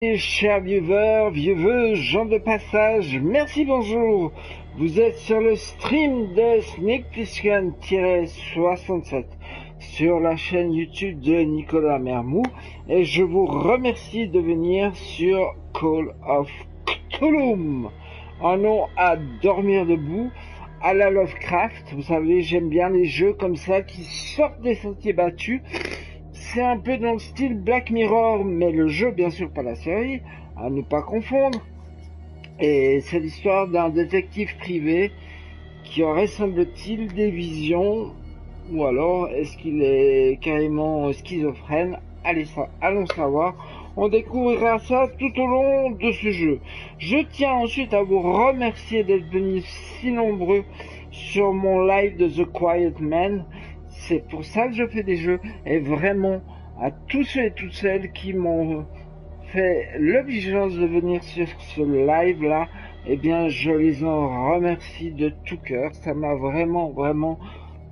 Chers viewers, gens de passage, merci, bonjour. Vous êtes sur le stream de SnakePlfasken-67 sur la chaîne YouTube de Nicolas Mermou et je vous remercie de venir sur Call of Cthulhu. Un nom à dormir debout, à la Lovecraft. Vous savez, j'aime bien les jeux comme ça qui sortent des sentiers battus. C'est un peu dans le style Black Mirror, mais le jeu, bien sûr, pas la série, à ne pas confondre. Et c'est l'histoire d'un détective privé qui aurait, semble-t-il, des visions, ou alors est-ce qu'il est carrément schizophrène? Allons savoir. On découvrira ça tout au long de ce jeu. Je tiens ensuite à vous remercier d'être venus si nombreux sur mon live de The Quiet Man. C'est pour ça que je fais des jeux, et vraiment à tous ceux et toutes celles qui m'ont fait l'obligeance de venir sur ce live là, eh bien je les en remercie de tout cœur. Ça m'a vraiment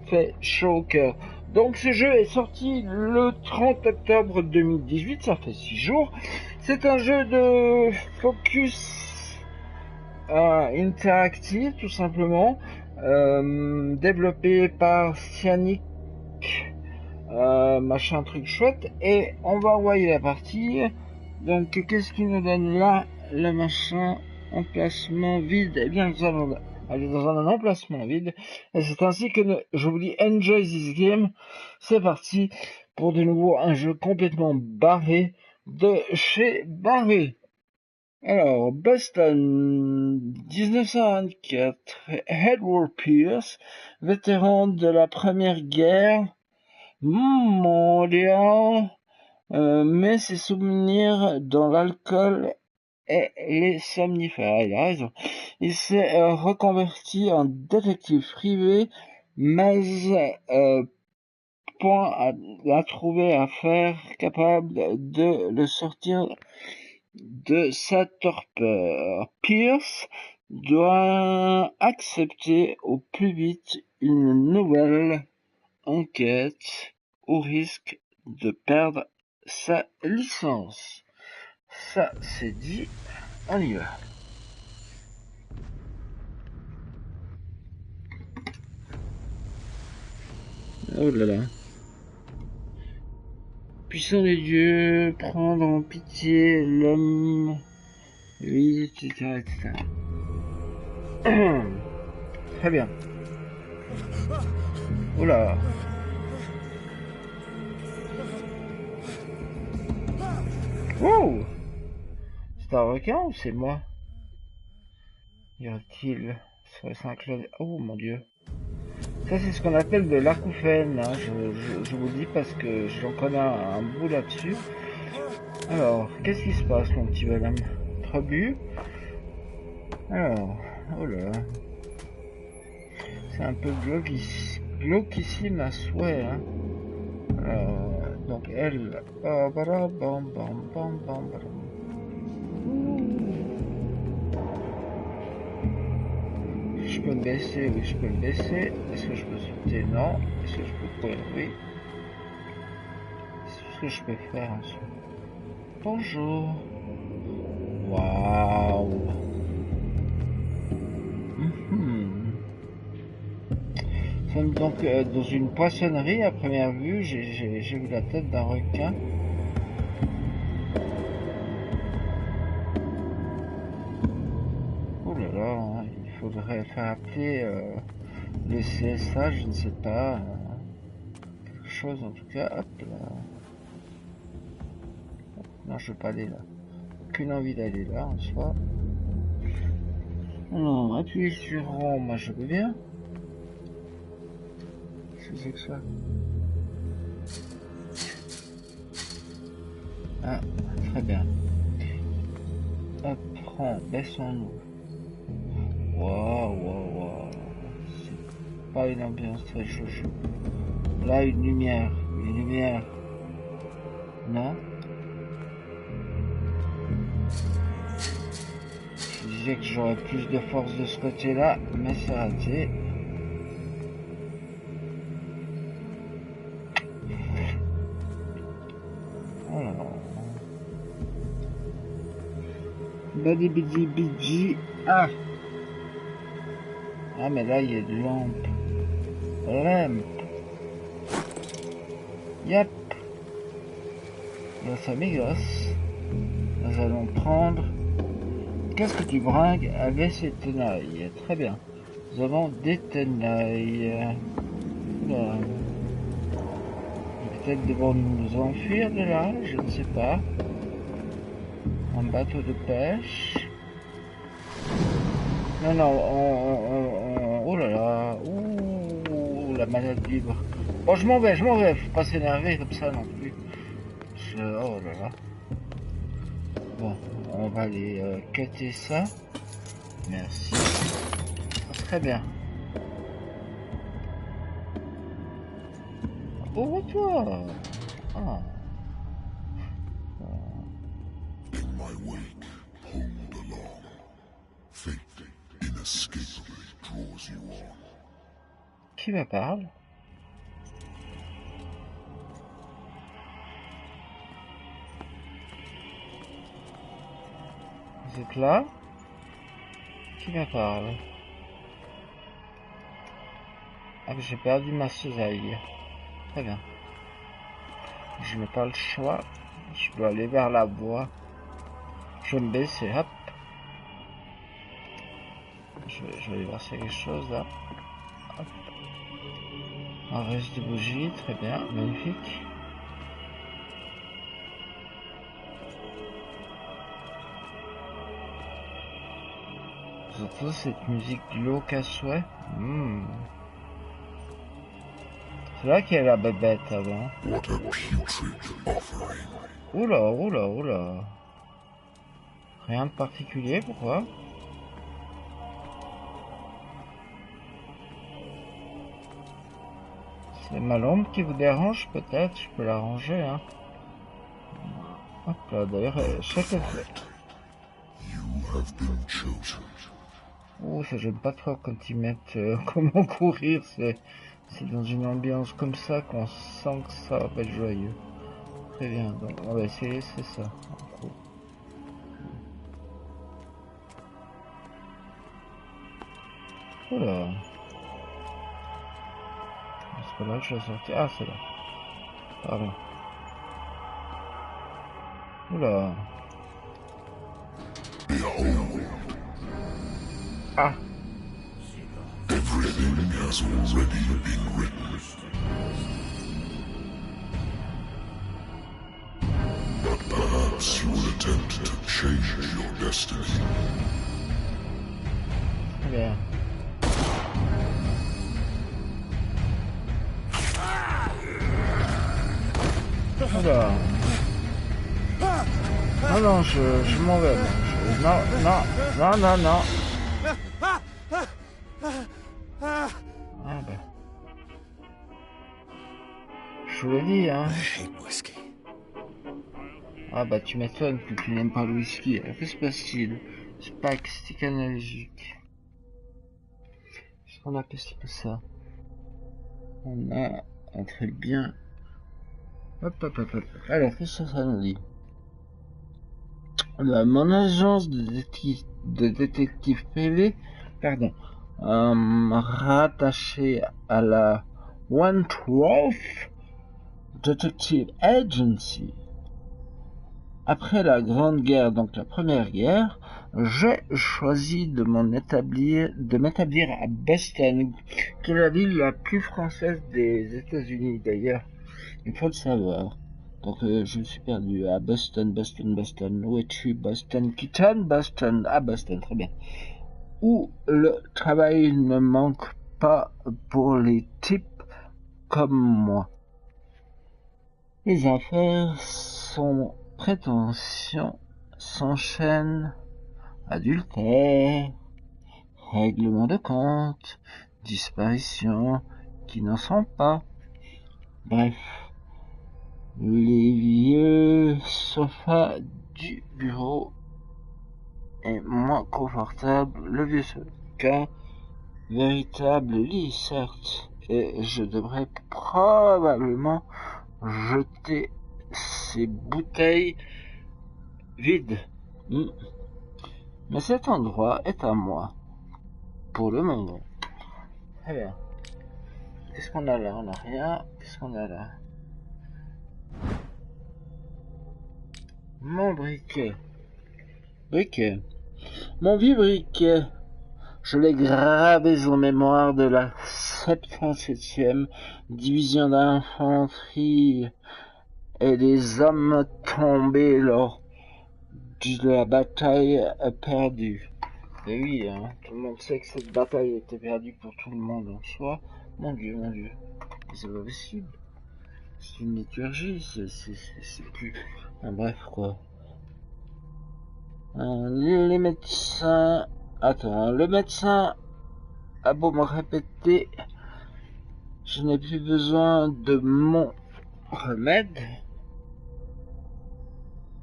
fait chaud au cœur. Donc ce jeu est sorti le 30 octobre 2018, ça fait 6 jours. C'est un jeu de focus interactif tout simplement, développé par Cyanic, machin truc chouette, et on va envoyer la partie. Donc qu'est-ce qui nous donne là? Le machin emplacement vide. Eh bien nous allons aller dans un emplacement vide, et c'est ainsi que je vous dis enjoy this game. C'est parti pour de nouveau un jeu complètement barré de chez Barré. Alors, Boston, 1924, Edward Pierce, vétéran de la Première Guerre mondiale, met ses souvenirs dans l'alcool et les somnifères. Il a raison. Il s'est reconverti en détective privé, mais point à trouver à faire capable de le sortir de sa torpeur. Pierce doit accepter au plus vite une nouvelle enquête au risque de perdre sa licence. Ça, c'est dit, on y va. Oh là là. Puissant des dieux, prendre en pitié l'homme, lui, etc., etc. Très bien. Oula. Wow. C'est un requin ou c'est moi? Y a-t-il sur les 5 clones? Oh mon dieu. Ça c'est ce qu'on appelle de l'acouphène, hein. Je vous le dis parce que j'en connais un bout là-dessus. Alors, qu'est-ce qui se passe mon petit bonhomme? Trabut. Alors, oh là. C'est un peu glauquissime à souhait, hein. Alors, donc elle... Je peux me baisser, oui, je peux me baisser. Est-ce que je peux sauter? Non. Est-ce que je peux courir? Oui. C'est ce que je peux faire ensuite. Bonjour. Waouh. Nous sommes donc dans une poissonnerie. À première vue, j'ai vu la tête d'un requin. Oh là là, il faudrait faire appeler le CSA, je ne sais pas. Quelque chose en tout cas. Hop là. Non, je veux pas aller là. Aucune envie d'aller là en soi. Non, appuyer sur rond, moi je veux bien. Qu'est-ce que c'est que ça? Ah, très bien. Hop, rond, baissons-nous. Waouh. C'est pas une ambiance très chouchou. Là, une lumière. Non? Je disais que j'aurais plus de force de ce côté-là, mais c'est raté. Badi bidi bidi. Ah. Ah, mais là, il y a une lampe. Lampe. Yep. Là, ça m'agace. Nous allons prendre... Qu'est-ce que tu bringues avec ces tenailles? Très bien. Nous avons des tenailles. Là. Peut-être devons nous enfuir de là, je ne sais pas. Un bateau de pêche. Non, non, oh là là. Ouh, la manette libre. Bon, je m'en vais. Faut pas s'énerver comme ça non plus. Oh là là. Bon, on va aller cutter ça. Merci. Très bien. Oh, toi. Ah. In my wake, pulled along. Fate inescapably draws you on. Qui me parle? Vous êtes là? Qui me parle? Ah, j'ai perdu ma cisaille. Très bien. Je n'ai pas le choix. Je dois aller vers la voie. Je vais me baisser, hop. Je vais aller voir s'il y a quelque chose là. Hop. Un reste de bougie, très bien, magnifique. Surtout cette musique glauque à souhait. C'est là qu'il y a la bébête avant. Oula, oula, oula. Rien de particulier, pourquoi? C'est ma lampe qui vous dérange peut-être? Je peux la ranger, hein. Hop là, d'ailleurs, chaque effet. Oh, ça j'aime pas trop quand ils mettent comment courir, c'est dans une ambiance comme ça qu'on sent que ça va être joyeux. Très bien, donc on va essayer, c'est ça. En gros. Oula. C'est pas là que je vais sortir. Ah, c'est là. Pardon. Oula. Ah. Everything has already been written. But perhaps you will attempt to change your destiny. Bien. Oula. Non, non, je m'en vais. Non, non, non, non, non. Ah ben. Je vous l'ai dit, hein. Ah bah tu m'étonnes que tu n'aimes pas le whisky. Que se passe-t-il? C'est pas psychanalytique. Qu'est-ce qu'on appelle ça? On a un très bien. Hop, hop, hop, hop. Alors, qu'est-ce que ça nous dit? Mon agence de détective privé, pardon, rattachée à la 112th Detective Agency. Après la Grande Guerre, donc la Première Guerre, j'ai choisi de m'établir à Boston, qui est la ville la plus française des États-Unis d'ailleurs. Il faut le savoir. Donc je me suis perdu à Boston. Où es-tu? Boston, Keaton, Boston. Ah, Boston, très bien. Où le travail ne manque pas pour les types comme moi. Les affaires sont prétentions s'enchaînent, adultère, règlement de compte, disparitions qui n'en sont pas. Bref, les vieux sofas du bureau est moins confortable, le vieux sofa, véritable lit certes, et je devrais probablement jeter ces bouteilles vides. Mais cet endroit est à moi. Pour le moment. Très bien. Qu'est-ce qu'on a là? On n'a rien. Qu'est-ce qu'on a là? Mon briquet. Briquet. Mon vieux briquet. Je l'ai gravé en mémoire de la 77e division d'infanterie et des hommes tombés lors de la bataille perdue. Et oui, hein, tout le monde sait que cette bataille était perdue pour tout le monde en soi. Mon Dieu, mon Dieu. C'est pas possible. C'est une liturgie, c'est plus... Enfin, bref, quoi. Les médecins... Attends, le médecin a beau me répéter, je n'ai plus besoin de mon remède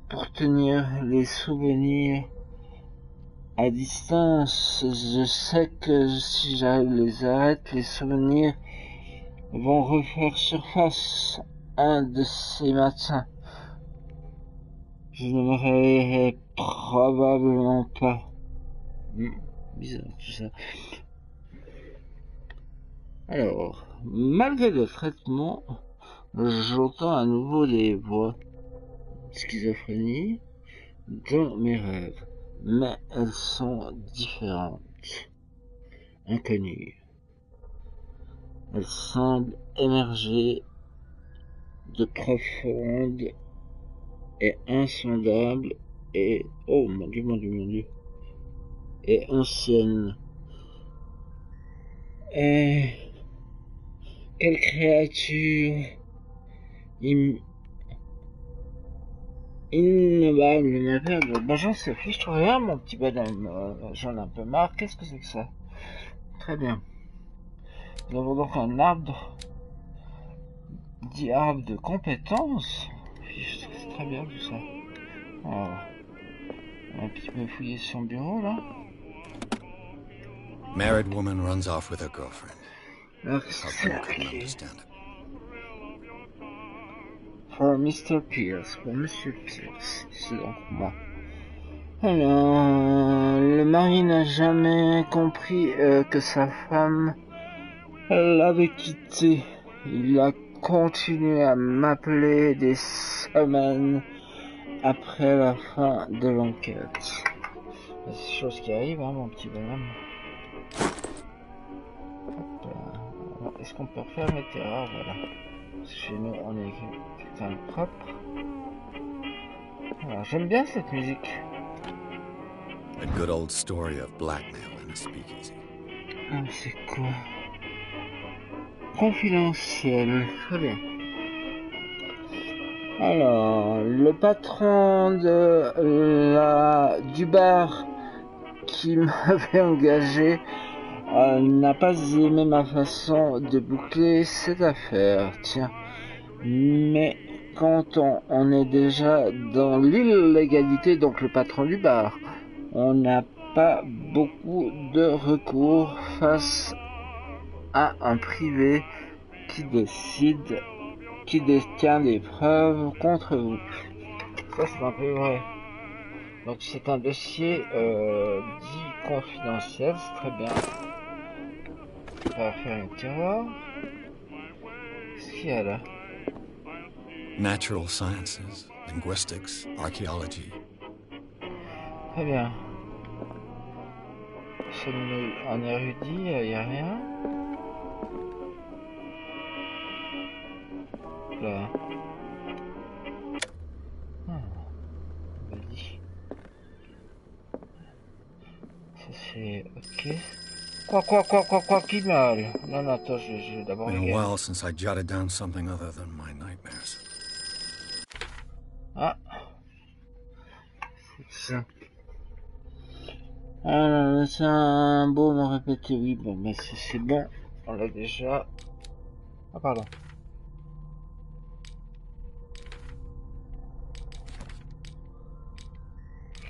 pour tenir les souvenirs à distance. Je sais que si je les arrête, les souvenirs vont refaire surface un de ces matins. Je ne me réveillerai probablement pas. Bizarre tout ça. Alors, malgré le traitement, j'entends à nouveau des voix schizophrénie dans mes rêves, mais elles sont différentes, inconnues. Elles semblent émerger de profondes et insondables et, oh mon Dieu, mon Dieu, mon Dieu, et anciennes. Et quelle créature innommable m'appelle. Bonjour Sophie, je trouve rien mon petit bonhomme. J'en ai un peu marre. Qu'est-ce que c'est que ça? Très bien. Nous avons donc un arbre dit arbre de compétences. C'est très bien tout ça. Alors, on va un petit peu fouiller son bureau là. Married woman runs off with her girlfriend. Alors, qu'est-ce que c'est? For Mr. Pierce, pour Monsieur Pierce, c'est donc moi. Alors, le mari n'a jamais compris que sa femme l'avait quitté. Il a continué à m'appeler des semaines après la fin de l'enquête. C'est des choses qui arrivent, hein, mon petit bonhomme. Est-ce qu'on peut refaire mes terrains? Voilà. Chez nous, on est putain propre. Alors, j'aime bien cette musique. A good old story of blackmail in a speakeasy. Ah, c'est quoi? Confidentiel. Très bien. Alors, le patron du bar qui m'avait engagé n'a pas aimé ma façon de boucler cette affaire. Tiens. Mais quand on est déjà dans l'illégalité, donc le patron du bar, on n'a pas beaucoup de recours face à un privé qui détient des preuves contre vous. Ça c'est un peu vrai. Donc c'est un dossier dit confidentiel, c'est très bien. On va faire une tiroir. Qu'est-ce qu'il y a là? Natural sciences, linguistics, archaeology. Très bien. Sommes-nous un érudit? Il n'y a rien. Là. Vas-y. Ça c'est ok. Quoi, qui mal? Non, attends, je vais d'abord Been a regarder. while since I jotted down something other than my nightmares. Ah. C'est ça. Alors, c'est un beau me répéter, oui, bon, mais c'est bon. On l'a déjà. Ah, pardon.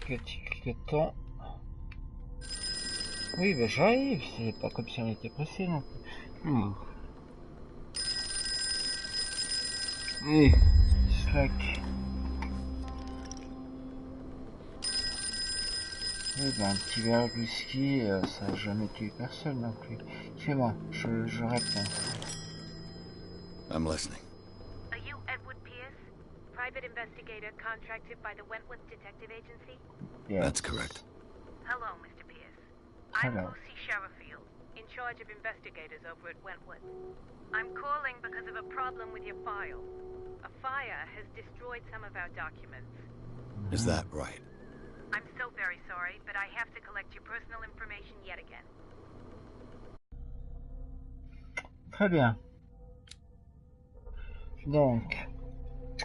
Cliquetant. Oui, bah j'arrive, c'est pas comme si on était pressé non plus. Oui, slack. Oui, ben, un petit verre de whisky, ça n'a jamais tué personne non plus. C'est moi, je réponds. I'm listening. Are you Edward Pierce, private investigator contracted by the Wentworth Detective Agency? Yes. That's correct. Hello, Mr. Pierce. I'm Hello. Lucy Sherrifield, in charge of investigators over at Wentworth. I'm calling because of a problem with your file. A fire has destroyed some of our documents. Is that right? I'm so very sorry, but I have to collect your personal information yet again. Très bien. Donc,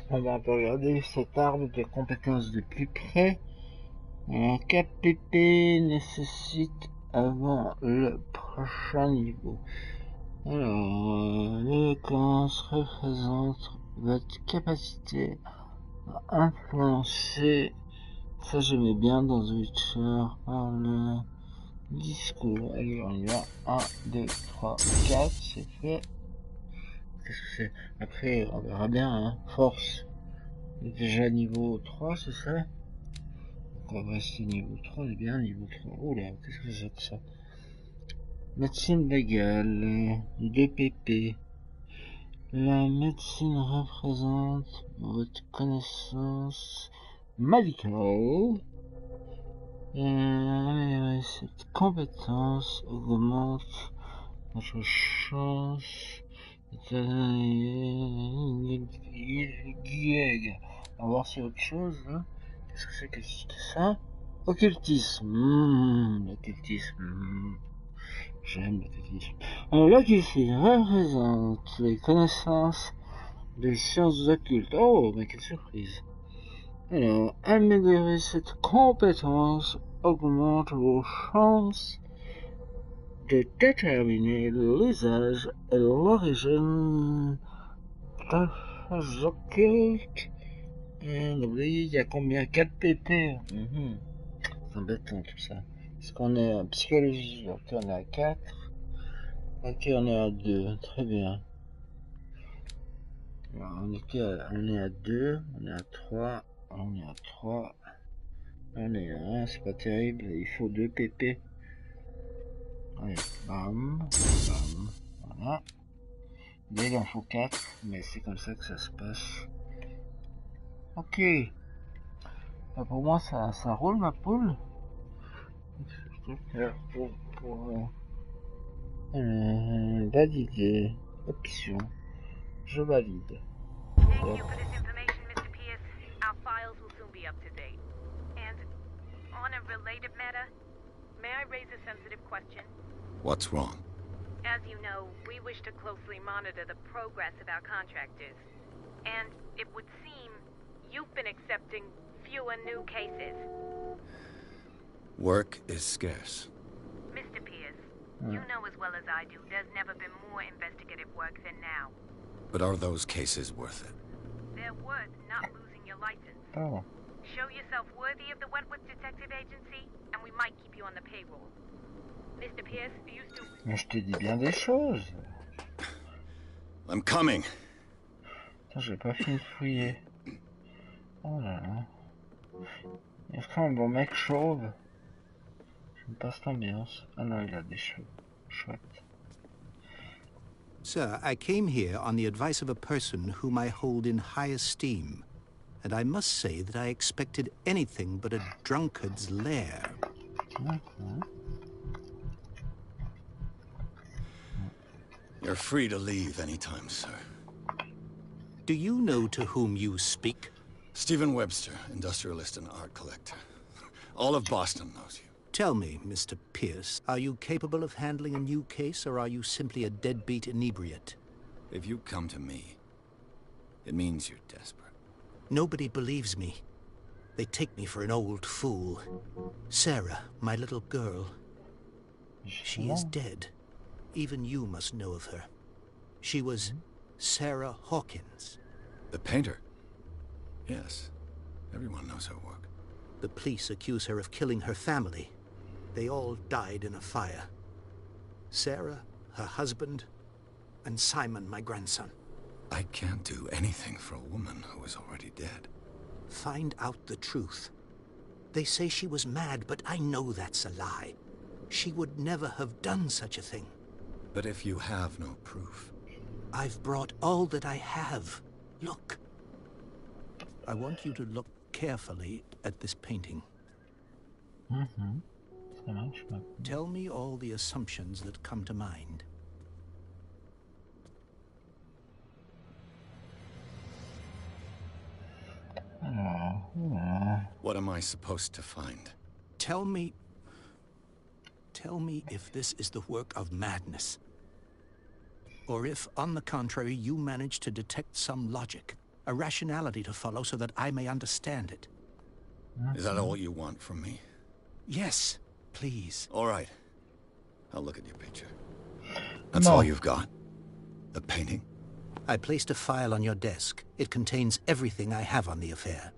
on va un peu regarder cet arbre de compétences de plus près. Un KPP nécessite avant le prochain niveau. Alors, l'éloquence représente votre capacité à influencer. Ça, j'aimais bien dans The Witcher par le discours. Allez, on y va. 1, 2, 3, 4, c'est fait. Qu'est-ce que c'est? Après, on verra bien, hein. Force. Déjà niveau 3, c'est ça? Donc on va rester niveau 3, c'est bien niveau 3. Oula, qu'est-ce que c'est que ça? Médecine légale, 2 PP. La médecine représente votre connaissance médicale. Et cette compétence augmente votre chance. On va voir si autre chose. Hein. Qu'est-ce que c'est que ça? Occultisme. L'occultisme. J'aime l'occultisme. Alors, l'occultisme représente les connaissances des sciences occultes. Oh, mais quelle surprise. Alors, améliorer cette compétence augmente vos chances de déterminer l'usage et l'origine d'affaires occultes. Il y a combien? 4 PP. C'est embêtant tout ça. Est-ce qu'on est en psychologie? Ok, on est à 4. Ok, on est à 2. Très bien. Alors, on est à 2. On est à 3. On est à 3. On est à 1. C'est pas terrible. Il faut 2 PP. Allez, bam. Bam. Voilà. Là, il en faut 4. Mais c'est comme ça que ça se passe. Ok. Pour moi, ça roule, ma poule. Pour valider. Option. Je valide. Thank you for this information, Mr. Pierce. Our files will soon be up to date. And on a related matter, may I raise a sensitive question? What's wrong? As you know, we wish to closely monitor the progress of our contractors. And it would seem you've been accepting fewer new cases. Work is scarce. Mr. Pierce, you know as well as I do, there's never been more investigative work than now. But are those cases worth it? They're worth not losing your license. Oh. Show yourself worthy of the Wentworth Detective Agency, and we might keep you on the payroll. Mr. Pierce, you still... Mais je te dis bien des choses. I'm coming. Attends, j'ai pas fini de fouiller. Oh là là. Il y a un bon mec chauve. J'aime pas cette ambiance. Ah non, il a des cheveux. Chouette. Sir, I came here on the advice of a person whom I hold in high esteem, and I must say that I expected anything but a drunkard's lair. You're free to leave anytime, sir. Do you know to whom you speak? Stephen Webster, industrialist and art collector. All of Boston knows you. Tell me, Mr. Pierce, are you capable of handling a new case, or are you simply a deadbeat inebriate? If you come to me, it means you're desperate. Nobody believes me. They take me for an old fool. Sarah, my little girl, she is dead. Even you must know of her. She was Sarah Hawkins. The painter? Yes. Everyone knows her work. The police accuse her of killing her family. They all died in a fire. Sarah, her husband, and Simon, my grandson. I can't do anything for a woman who is already dead. Find out the truth. They say she was mad, but I know that's a lie. She would never have done such a thing. But if you have no proof... I've brought all that I have. Look. I want you to look carefully at this painting. Ça marche pas. Tell me all the assumptions that come to mind. What am I supposed to find? Tell me if this is the work of madness. Or if, on the contrary, you manage to detect some logic, a rationality to follow so that I may understand it. Is that all you want from me? Yes, please. All right. I'll look at your picture. That's all you've got? The painting? I placed a file on your desk. It contains everything I have on the affair.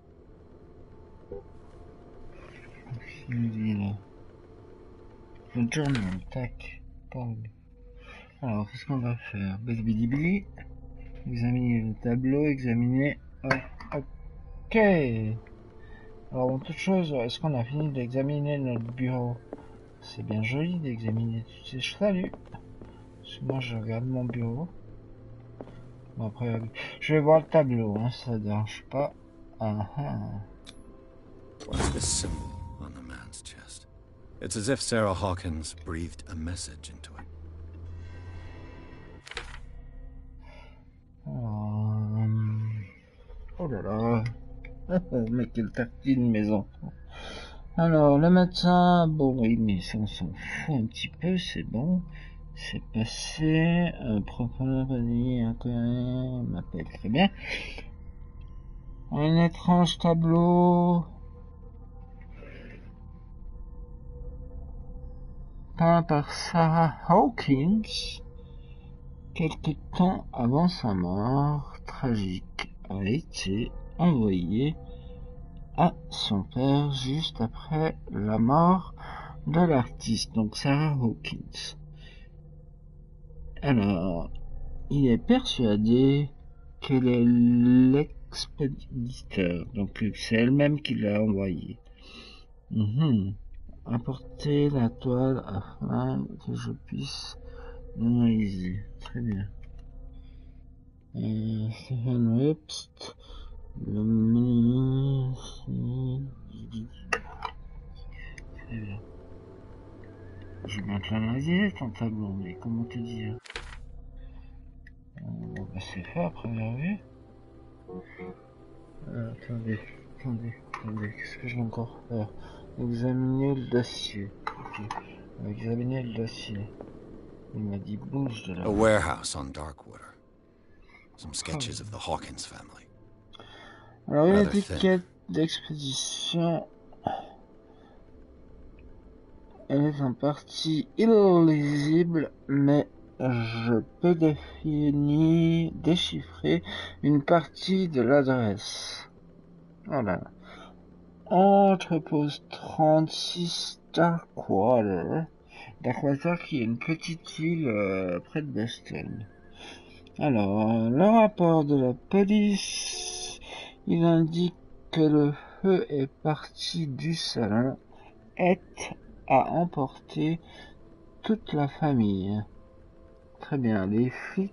Journal, tac. Alors, qu'est-ce qu'on va faire? Bili. Examiner le tableau, examiner... Ouais, ok. Alors, en toute chose, est-ce qu'on a fini d'examiner notre bureau? C'est bien joli d'examiner toutes ces choses. Salut. Parce que moi, je regarde mon bureau. Bon, après, je vais voir le tableau, hein, ça ne dérange pas. What's this symbol on the man's chest? It's as if Sarah Hawkins breathed a message into it. Oh là là. Mais quelle tartine, mes enfants. Alors, le médecin, bon, oui, mais ça, on s'en fout un petit peu, c'est bon. C'est passé. Proprement pas dit, inconnu, m'appelle très bien. Un étrange tableau. Peint par Sarah Hawkins. Quelque temps avant sa mort tragique, a été envoyé à son père juste après la mort de l'artiste, donc Sarah Hawkins. Alors, il est persuadé qu'elle est l'expéditeur, donc c'est elle-même qui l'a envoyé. Apporter la toile afin que je puisse l'analyser. Très bien. Stephen Webst, le très bien. Je vais bien te l'analyser ton tableau, mais comment te dire? Bon, bah c'est fait à première vue. Attendez, qu'est-ce que je vais encore faire? Examiner le dossier. Ok, on va examiner le dossier. Il m'a dit bouge de là. A warehouse on Darkwater. Some sketches of the Hawkins family. Alors, une Rather étiquette d'expédition. Elle est en partie illisible, mais je peux déchiffrer une partie de l'adresse. Voilà. Entrepôt 36 Darkwater. Darkwater qui est une petite île près de Boston. Alors, le rapport de la police, il indique que le feu est parti du salon et a emporté toute la famille. Très bien, les flics...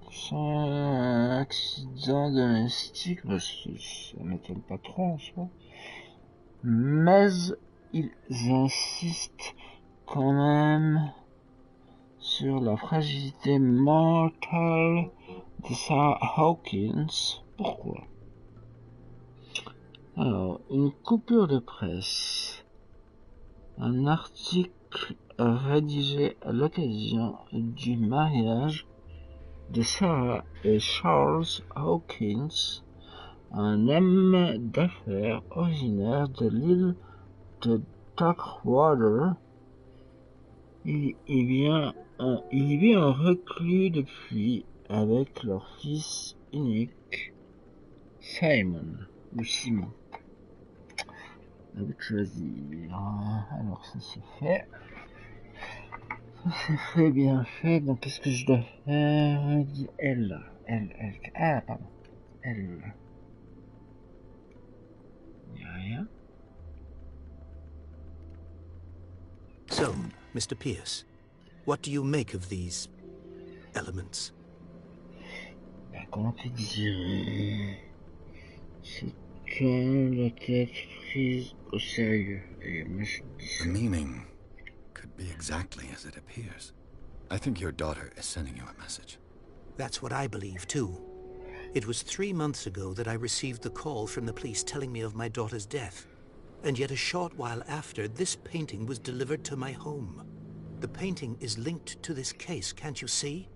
C'est un accident domestique, ça m'étonne pas trop en soi. Mais ils insistent quand même sur la fragilité mentale de Sarah Hawkins. Pourquoi? Alors, une coupure de presse. Un article rédigé à l'occasion du mariage de Sarah et Charles Hawkins, un homme d'affaires originaire de l'île de Darkwater. Il y vit en reclus depuis avec leur fils unique, Simon. Avec choisir. Alors ça c'est fait. Ça c'est fait, bien fait. Donc qu'est-ce que je dois faire? Elle. Ah, pardon. Elle. Il n'y a rien. So, Mr. Pierce, what do you make of these elements? Comment te dire? C'est quand la tête prise au sérieux. Et moi je dis ça. The meaning could be exactly as it appears. I think your daughter is sending you a message. That's what I believe, too. It was 3 months ago that I received the call from the police telling me of my daughter's death. And yet a short while after, this painting was delivered to my home. The painting is linked to this case, can't you see?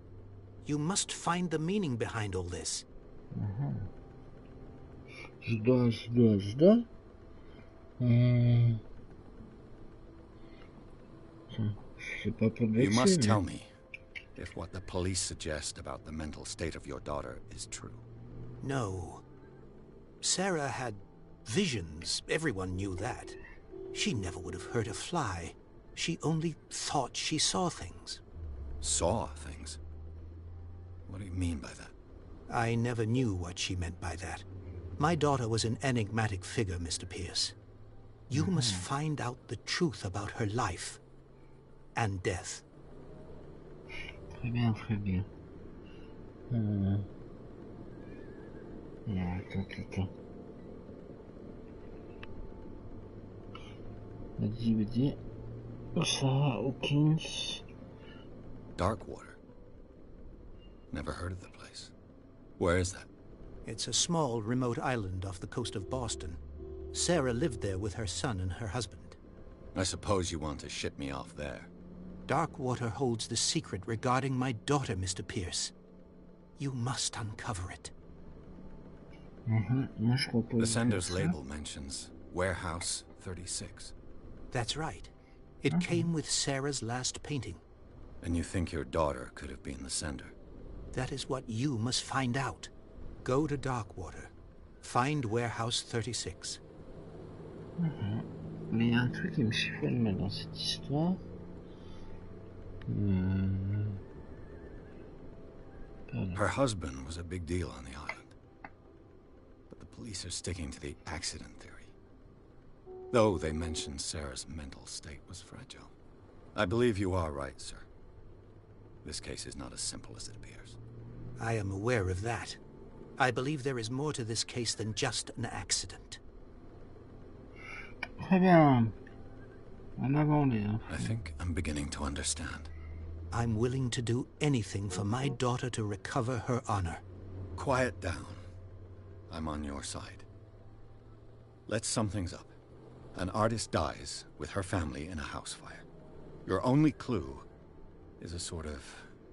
You must find the meaning behind all this. Je dois. Je sais pas pour le You must vexer, tell mais... me if what the police suggest about the mental state of your daughter is true. No. Sarah had visions. Everyone knew that. She never would have hurt a fly. She only thought she saw things. Saw things? What do you mean by that? I never knew what she meant by that. My daughter was an enigmatic figure, Mr. Pierce. You must find out the truth about her life and death. Très bien, très bien. Attends. Vas-y. Sarah Hawkins. Darkwater. Never heard of the place. Where is that? It's a small, remote island off the coast of Boston. Sarah lived there with her son and her husband. I suppose you want to ship me off there. Darkwater holds the secret regarding my daughter, Mr. Pierce. You must uncover it. Moi, je propose The sender's ça. label mentions Warehouse 36. That's right. It came with Sarah's last painting. And you think your daughter could have been the sender? That is what you must find out. Go to Darkwater. Find Warehouse 36. Mais il y a un truc qui me chiffonne dans cette histoire. Her husband was a big deal on the island. But the police are sticking to the accident theory. Though they mentioned Sarah's mental state was fragile. I believe you are right, sir. This case is not as simple as it appears. I am aware of that. I believe there is more to this case than just an accident. Très bien. En avant les I think I'm beginning to understand. I'm willing to do anything for my daughter to recover her honor. Quiet down. I'm on your side. Let's sum things up. An artist dies with her family in a house fire. Your only clue is a sort of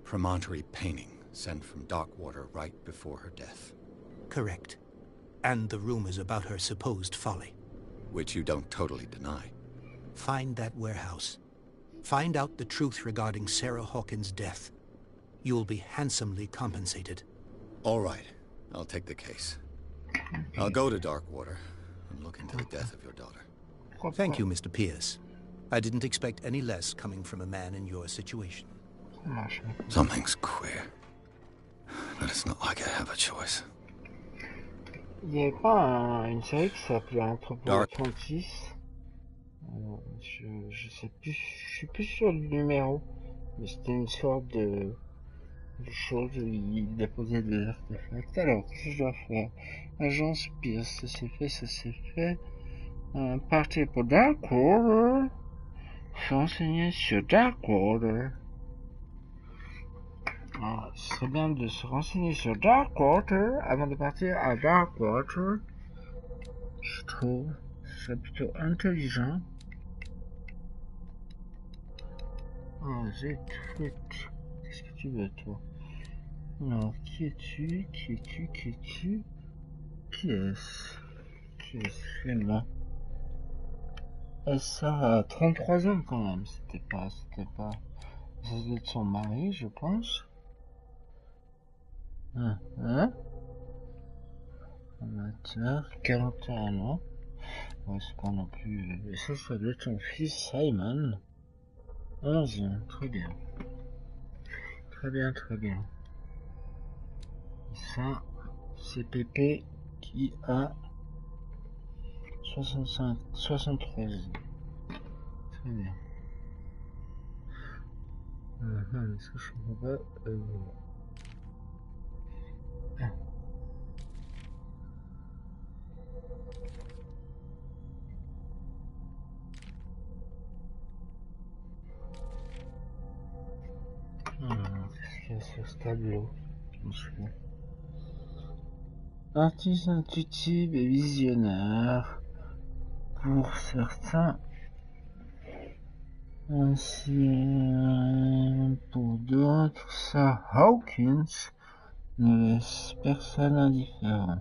promontory painting sent from Darkwater right before her death. Correct. And the rumors about her supposed folly. Which you don't totally deny. Find that warehouse. Find out the truth regarding Sarah Hawkins' death. You'll be handsomely compensated. All right. I'll take the case. I'll go to Darkwater and look into the death of your daughter. Thank you, Mr. Pierce. I didn't expect any less coming from a man in your situation. Something's queer. But it's not like I have a choice. Il n'y avait pas une série qui s'appelait Entrepôt Dark. 36. Je sais plus, je suis plus sur le numéro, mais c'était une sorte de chose où il déposait des artefacts. Alors, qu'est-ce que je dois faire? Agence Pierce, ça s'est fait. Partie pour Darkwater. S'enseigner sur Darkwater. Alors, ce serait bien de se renseigner sur Darkwater avant de partir à Darkwater. Je trouve. Ce serait plutôt intelligent. Oh, j'ai tout. Qu'est-ce que tu veux, toi? Alors, qui es-tu? Qui est-ce? Excuse-moi. Elle ça a 33 ans quand même. C'était pas. Ça doit être son mari, je pense. Amateur, 41 ans. Ouais, c'est pas non plus... Et ça doit être son fils, Simon. 11 ans, très bien. Très bien. ça, c'est Pépé qui a 63 ans. Très bien. Est-ce que je comprends pas qu'est-ce qu'il y a sur ce tableau? Artiste intuitif et visionnaire. Pour certains, ainsi pour d'autres, Sir Hawkins ne laisse personne indifférent.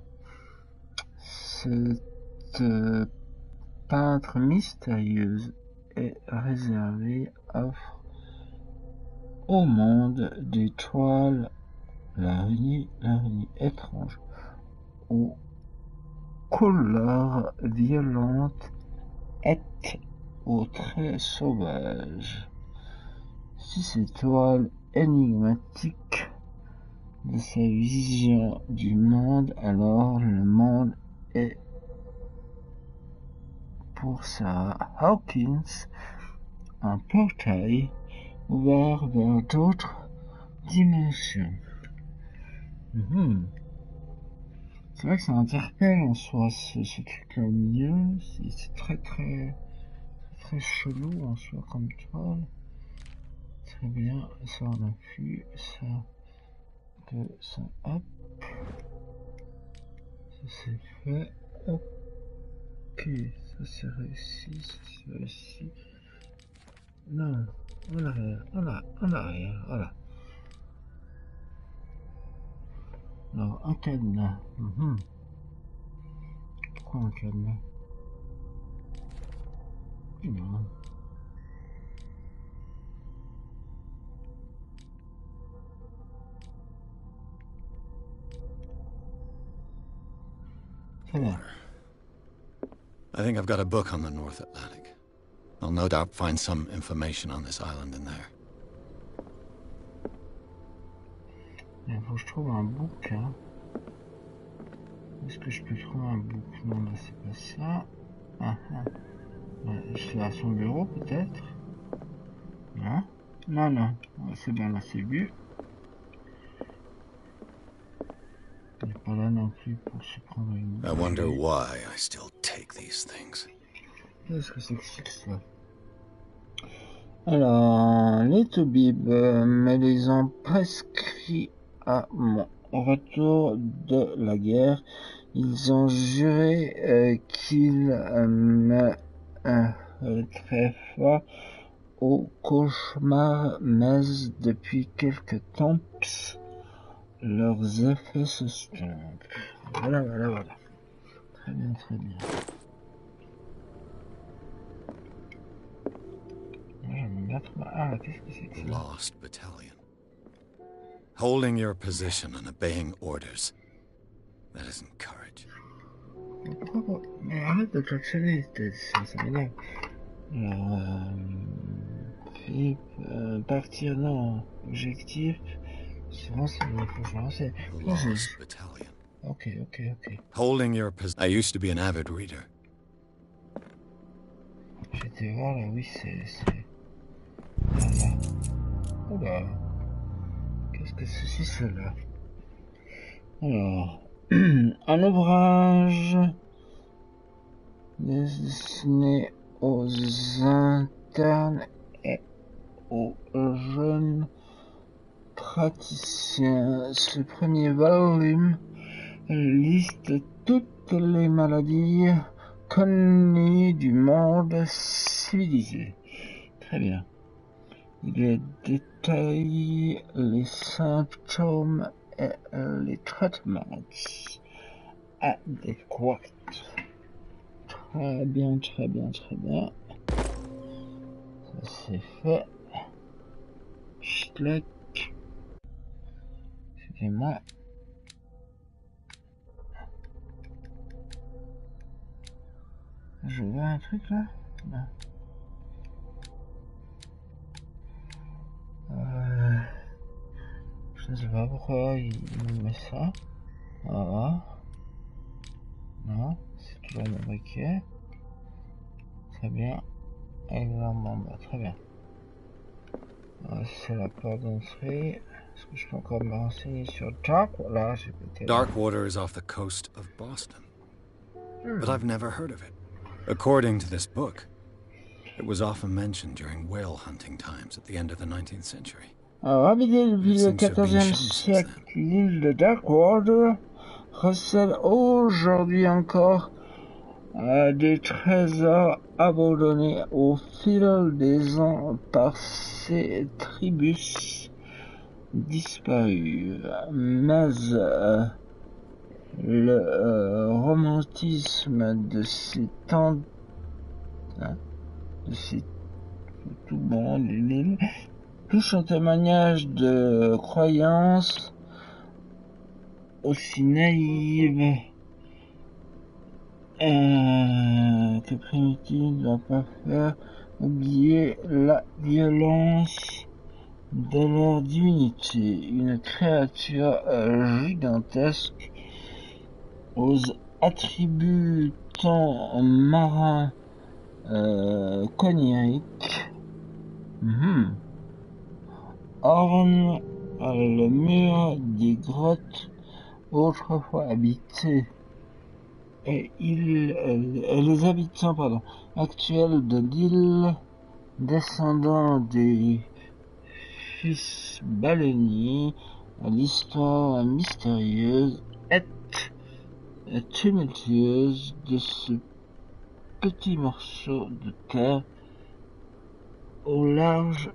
Cette peintre mystérieuse est réservée offre au monde des toiles l'araignée étrange aux couleurs violentes et aux traits sauvages. Si ces toiles énigmatiques de sa vision du monde, alors le monde est pour Sarah Hawkins un portail ouvert vers d'autres dimensions. C'est vrai que ça interpelle en soi ce truc-là au milieu, c'est très chelou en soi comme toile. Très bien, ça on a vu, ça hop, ça c'est fait, ok, ça c'est réussi, non, en arrière, voilà. Alors, un cadenas, pourquoi un cadenas? Non. I think I've got a book on the North Atlantic. I'll no doubt find some information on this island in there. Il faut que je trouve un book, hein. Est-ce que je peux trouver un book? Non, là c'est pas ça. Ouais, c'est à son bureau peut-être. Là. Non, c'est bon, là c'est vu. Il n'est pas là non plus pour se prendre une... I wonder why I still take these things. Qu'est-ce que c'est que ça? Alors, les toubibs me les ont prescrits à mon retour de la guerre. Ils ont juré qu'ils me très fort au cauchemar, mais depuis quelque temps, leurs effets se stompent. Voilà. Très bien. Qu'est-ce que c'est que ça? Lost battalion. Holding your position and obeying orders. That isn't courage. Mais arrête de klaxonner, ça m'énerve. Alors, partir, non. Objectif, c'est renseigné, il faut que je renseigne. Lost battalion. Ok. Holding your position. I used to be an avid reader. J'étais voir là, oui, c'est... Voilà. Oula. Qu'est-ce que c'est cela? Alors, un ouvrage destiné aux internes et aux jeunes praticiens. Ce premier volume liste toutes les maladies connues du monde civilisé. Très bien. Il détaille les symptômes et les traitements adéquats. Très bien. Ça c'est fait. Schleck. Excusez-moi. Je vois un truc là? Non. Je sais pas pourquoi il me met ça. Voilà. Non, c'est toujours mon briquet. Très bien. Et là, bon, bah, très bien. C'est la porte d'entrée. Est-ce que je peux encore me renseigner sur Dark? Là, j'ai pété. Darkwater is off the coast of Boston. But I've never heard of it. According to this book, it was often mentioned during whale hunting times at the end of the 19th century. Alors, habité depuis le XIVe siècle, l'île de Darkwater recèle aujourd'hui encore des trésors abandonnés au fil des ans par ces tribus disparues. Mais le romantisme de ces temps, de ces tout bon de l'île, touche un témoignage de croyances aussi naïves que primitives ne doit pas faire oublier la violence de leur divinité. Une créature gigantesque aux attributs tant marins qu'oniriques orne le mur des grottes autrefois habitées et les habitants actuels de l'île, descendants des fils baleiniers, à l'histoire mystérieuse et tumultueuse de ce petit morceau de terre au large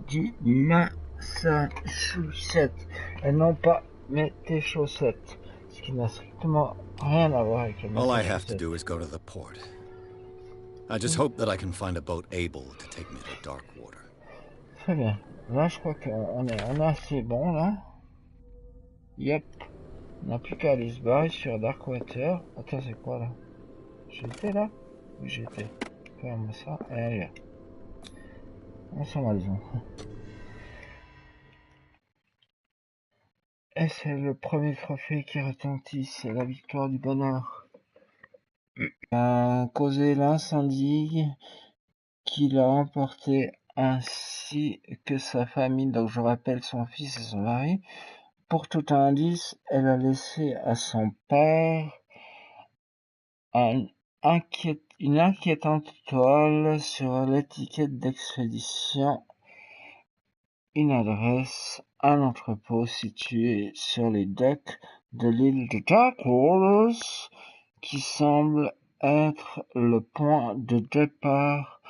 du Massachusetts, et non pas mais tes chaussettes, ce qui n'a strictement rien à voir avec le All I have to Massachusetts. do is go to the port. I just hope that I can find a boat able to take me to Darkwater. Très bien. Là, je crois qu'on est assez bon, là. Yep. On n'a plus qu'à aller se barrer sur Darkwater. Attends, c'est quoi, là? J'étais là? Oui, j'étais. Ferme ça. Et allez. On s'en va, disons. Et c'est le premier trophée qui retentit, c'est la victoire du bonheur. A causé l'incendie qu'il a emporté ainsi que sa famille, donc je rappelle son fils et son mari. Pour tout indice, elle a laissé à son père une inquiétante toile sur l'étiquette d'expédition, une adresse, un entrepôt situé sur les docks de l'île de Darkwater, qui semble être le point de départ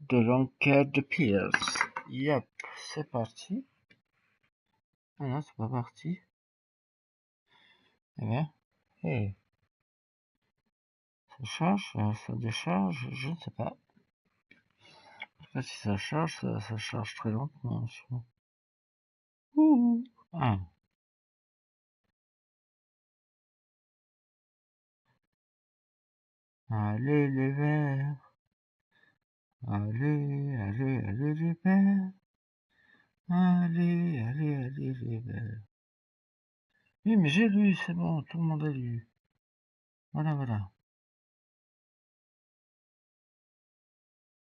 de l'enquête de Pierce. Yep, c'est parti. Ah non, c'est pas parti. Eh bien, hey. Ça charge, ça décharge, je ne sais pas. Je sais pas si ça charge, ça charge très lentement. Ouh. Ah. Allez les verts, allez, allez, allez les verts, allez, allez, allez les verts. Oui, mais j'ai lu, c'est bon, tout le monde a lu. Voilà, voilà.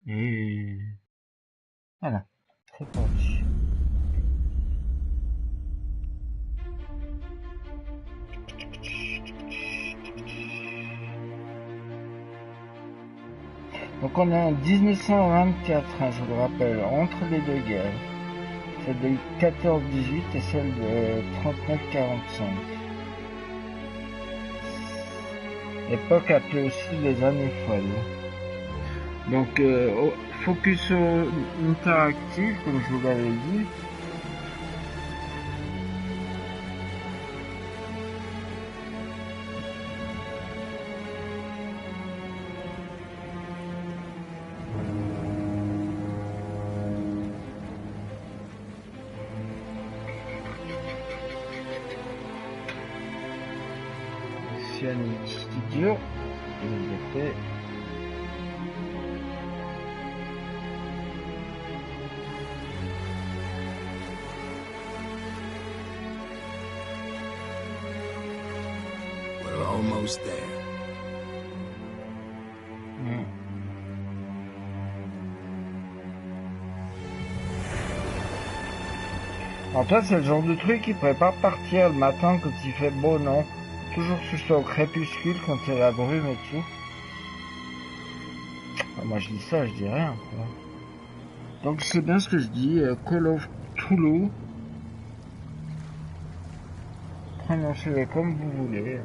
Et voilà, c'est parti. Donc on est en 1924, je vous le rappelle, entre les deux guerres. Celle de 14-18 et celle de 39-45. Époque appelée aussi les années folles. Donc focus interactif, comme je vous l'avais dit. Studio, il almost there. Alors toi, c'est le genre de truc qui prépare partir le matin quand il fait beau, non? Toujours sous son crépuscule quand il y a la brume et tout. Ah, moi je dis ça, je dis rien, quoi. Donc c'est bien ce que je dis, Call of Cthulhu. Prononcez-le comme vous voulez.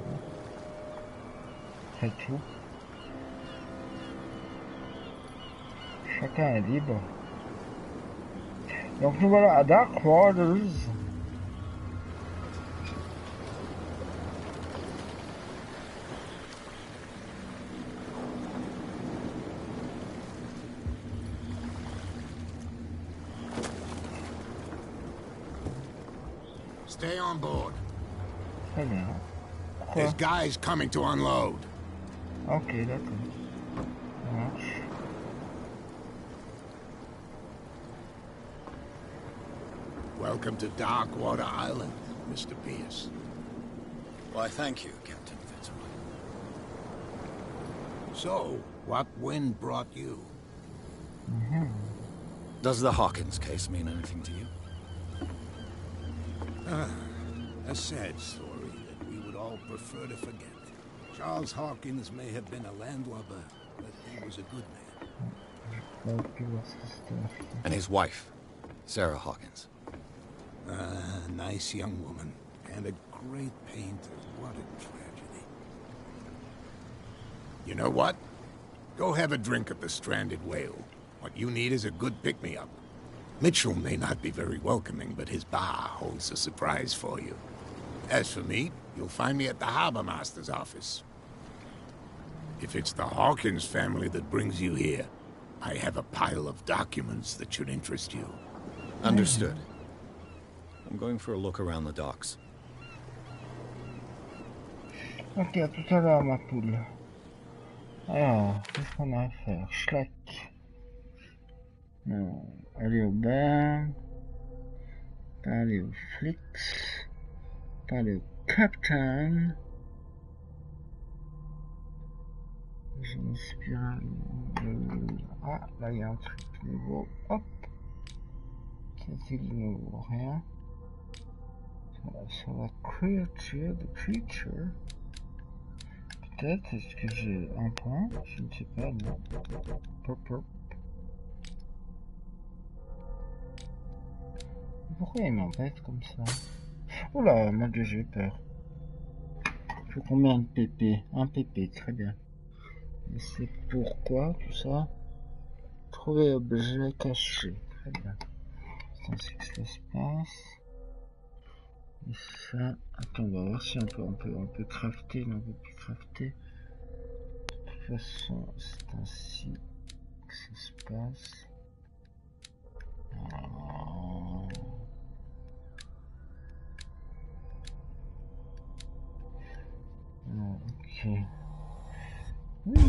C'est tout. Chacun est libre. Donc nous voilà à Dark Waters. Stay on board. Très bien. There's guys coming to unload. Ok, d'accord. Ça marche. Welcome to Darkwater Island, Mr. Pierce. Why, thank you, Captain Fitzroy. So, what wind brought you? Does the Hawkins case mean anything to you? A sad story that we would all prefer to forget. Charles Hawkins may have been a landlubber, but he was a good man. And his wife, Sarah Hawkins. Nice young woman, and a great painter. What a tragedy. You know what? Go have a drink at the Stranded Whale. What you need is a good pick-me-up. Mitchell may not be very welcoming, but his bar holds a surprise for you. As for me, you'll find me at the Harbor Master's office. If it's the Hawkins family that brings you here, I have a pile of documents that should interest you. Understood. I'm going for a look around the docks. Ok, à tout à l'heure, ma poule. Alors, qu'est-ce qu'on a à faire? Schlack. Non, aller au bar. Pas aller au flics. Pas aller au captain. Je m'inspire. Ah, là il y a un truc nouveau. Hop. Qu'est-il de nouveau? Rien. Sur la creature, the creature. Peut-être, est-ce que j'ai un point? Je ne sais pas, non. Pop, pop. Pourquoi il m'embête comme ça? Oula, mon dieu, j'ai peur. Il faut combien de PP? Un PP, très bien. Et c'est pourquoi tout ça? Trouver objet caché, très bien. C'est ainsi que ça se passe. Et ça, attends, on va voir si on peut crafter, non, on peut plus crafter. De toute façon, c'est ainsi que ça se passe. Ok. Oui,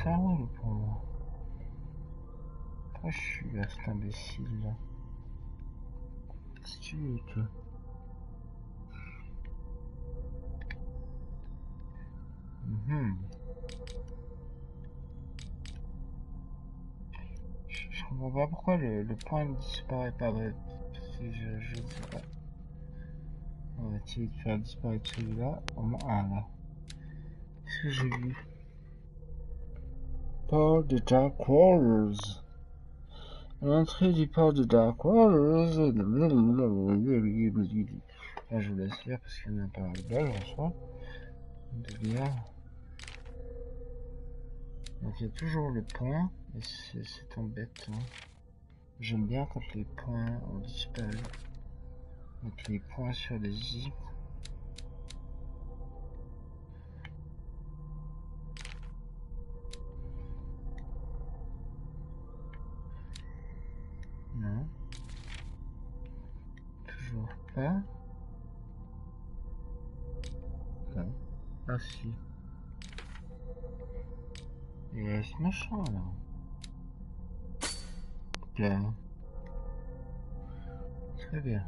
ça roule pour moi. Pourquoi je suis là, cet imbécile là? Qu'est-ce que tu veux, toi? Je comprends pas pourquoi le point ne disparaît pas. Bref, je ne sais pas. On va essayer de faire disparaître celui-là. Ah là. Qu'est-ce que j'ai vu? Port de Dark Waters. À l'entrée du port de Dark Waters. Là, je vous laisse lire parce qu'il y en a pas mal de balles en soi. De lire. Donc il y a toujours le point. Et c'est embêtant. J'aime bien quand les points ont disparu. Donc les points sur les i. Non. Toujours pas. Non. Ah si. Il y a ce machin là. Bien. Très bien.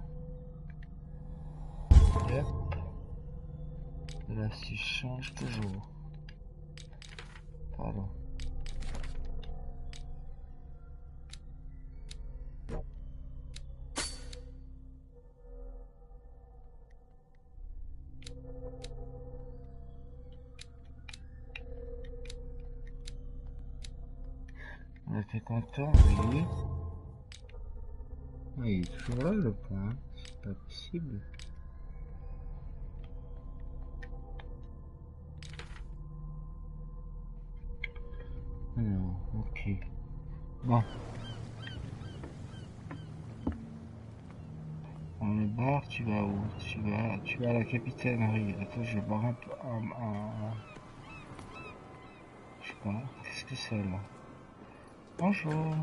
Yep. Et là, si je change toujours. Pardon. On était content, oui. Oui, il est toujours là le point. C'est pas possible. Non, ok. Bon. Dans le bar, tu vas où? Tu vas à la capitainerie. Attends, je vais boire un peu. Je sais pas. Qu'est-ce que c'est là? Bonjour.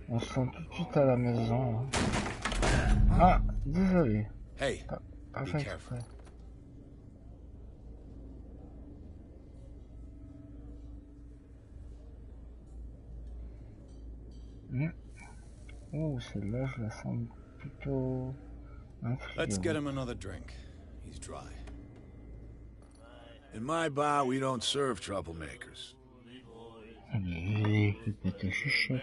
On se sent tout de suite à la maison. Hein. Ah, désolé. Hey, Pas be fait careful. exprès. Oh, celle-là, je la sens plutôt Let's get intrigante. him another drink. He's dry. In my bar, we don't serve troublemakers. Allez, fais pas ta chuchote.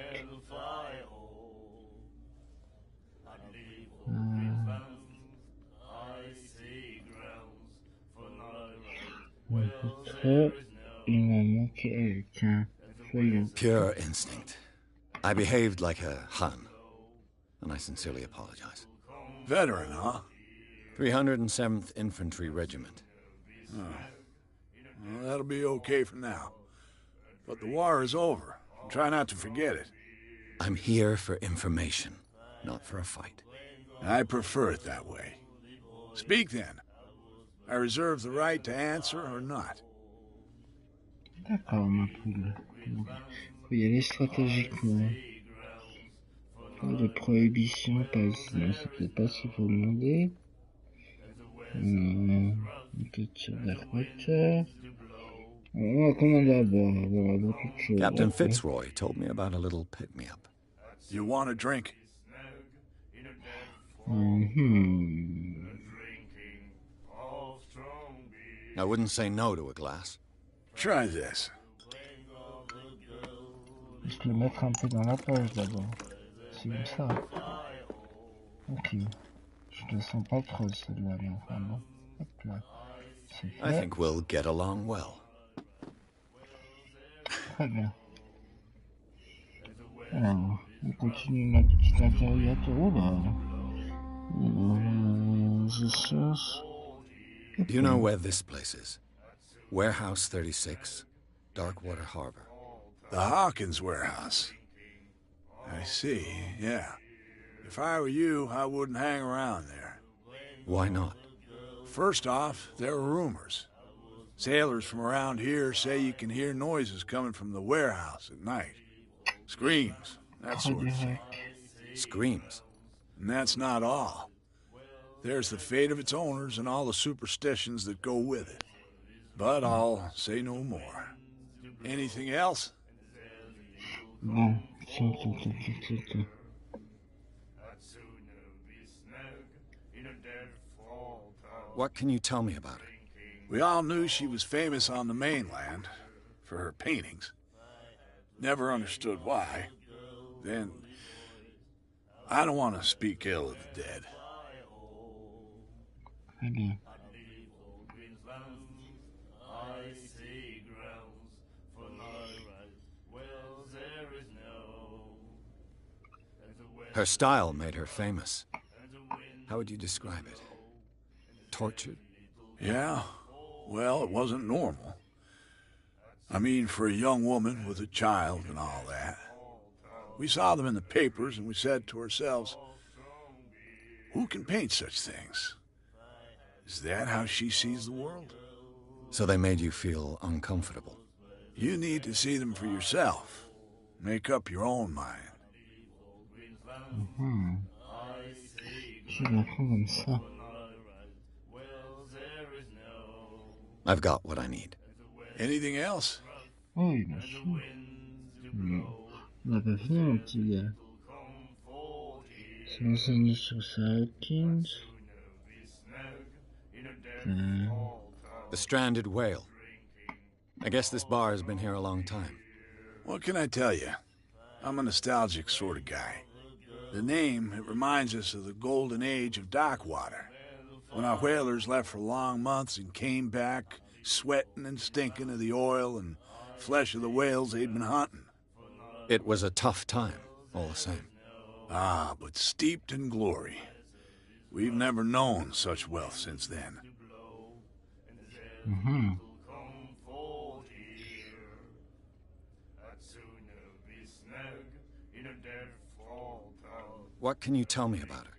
Peut-être, il m'a manqué. Tiens, voyons. Pure instinct. I behaved like a Hun, and I sincerely apologize. Veteran, huh? 307th Infantry Regiment. Well, that'll be okay for now. But the war is over. Try not to forget it. I'm here for information, not for a fight. I prefer it that way. Speak then. I reserve the right to answer or not. D'accord, ma poule. Faut y aller stratégiquement. Pas de prohibition, pas ici. Non, c'est peut-être pas ce qu'il faut demander. Un peu de tir d'armateur. On va commander à bord. Voilà, beaucoup de choses. Captain Ok. Fitzroy told me about a little pick-me-up. You want a drink? I wouldn't say no to a glass. Try this. Je vais le mettre un peu dans la poche d'abord. C'est comme ça. Ok. Je le sens pas trop celle-là, mais enfin bon. Hop là. C'est I fait. think we'll get along well. Très bien. Alors, on continue notre petit interrogatoire. Oh là. Je cherche. Do you know where this place is? Warehouse 36, Darkwater Harbor. The Hawkins warehouse. I see, yeah. If I were you, I wouldn't hang around there. Why not? First off, there are rumors. Sailors from around here say you can hear noises coming from the warehouse at night. Screams, that sort of thing. Screams. And that's not all. There's the fate of its owners and all the superstitions that go with it. But I'll say no more. Anything else? Bon, tiens. What can you tell me about it? We all knew she was famous on the mainland for her paintings. Never understood why. Then, I don't want to speak ill of the dead. Très bien. Her style made her famous. How would you describe it? Tortured? Yeah, well, it wasn't normal. I mean, for a young woman with a child and all that. We saw them in the papers and we said to ourselves, who can paint such things? Is that how she sees the world? So they made you feel uncomfortable. You need to see them for yourself. Make up your own mind. Je la prends comme ça. I've got what I need. Anything else? Oui, bien sûr. On n'a pas fini, mon petit gars. Se renseigner sur sa Hawkins. The stranded whale. I guess this bar has been here a long time. What can I tell you? I'm a nostalgic sort of guy. The name, it reminds us of the golden age of dock water. When our whalers left for long months and came back, sweating and stinking of the oil and flesh of the whales they'd been hunting. It was a tough time, all the same. Ah, but steeped in glory. We've never known such wealth since then. What can you tell me about her?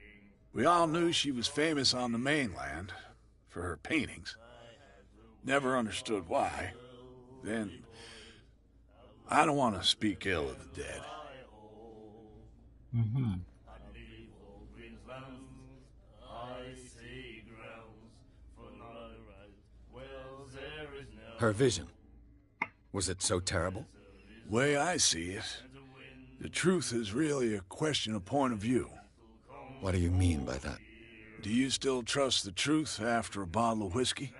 We all knew she was famous on the mainland for her paintings. Never understood why. Then, I don't want to speak ill of the dead. Her vision. Was it so terrible? Way I see it, the truth is really a question of point of view. What do you mean by that? Do you still trust the truth after a bottle of whiskey?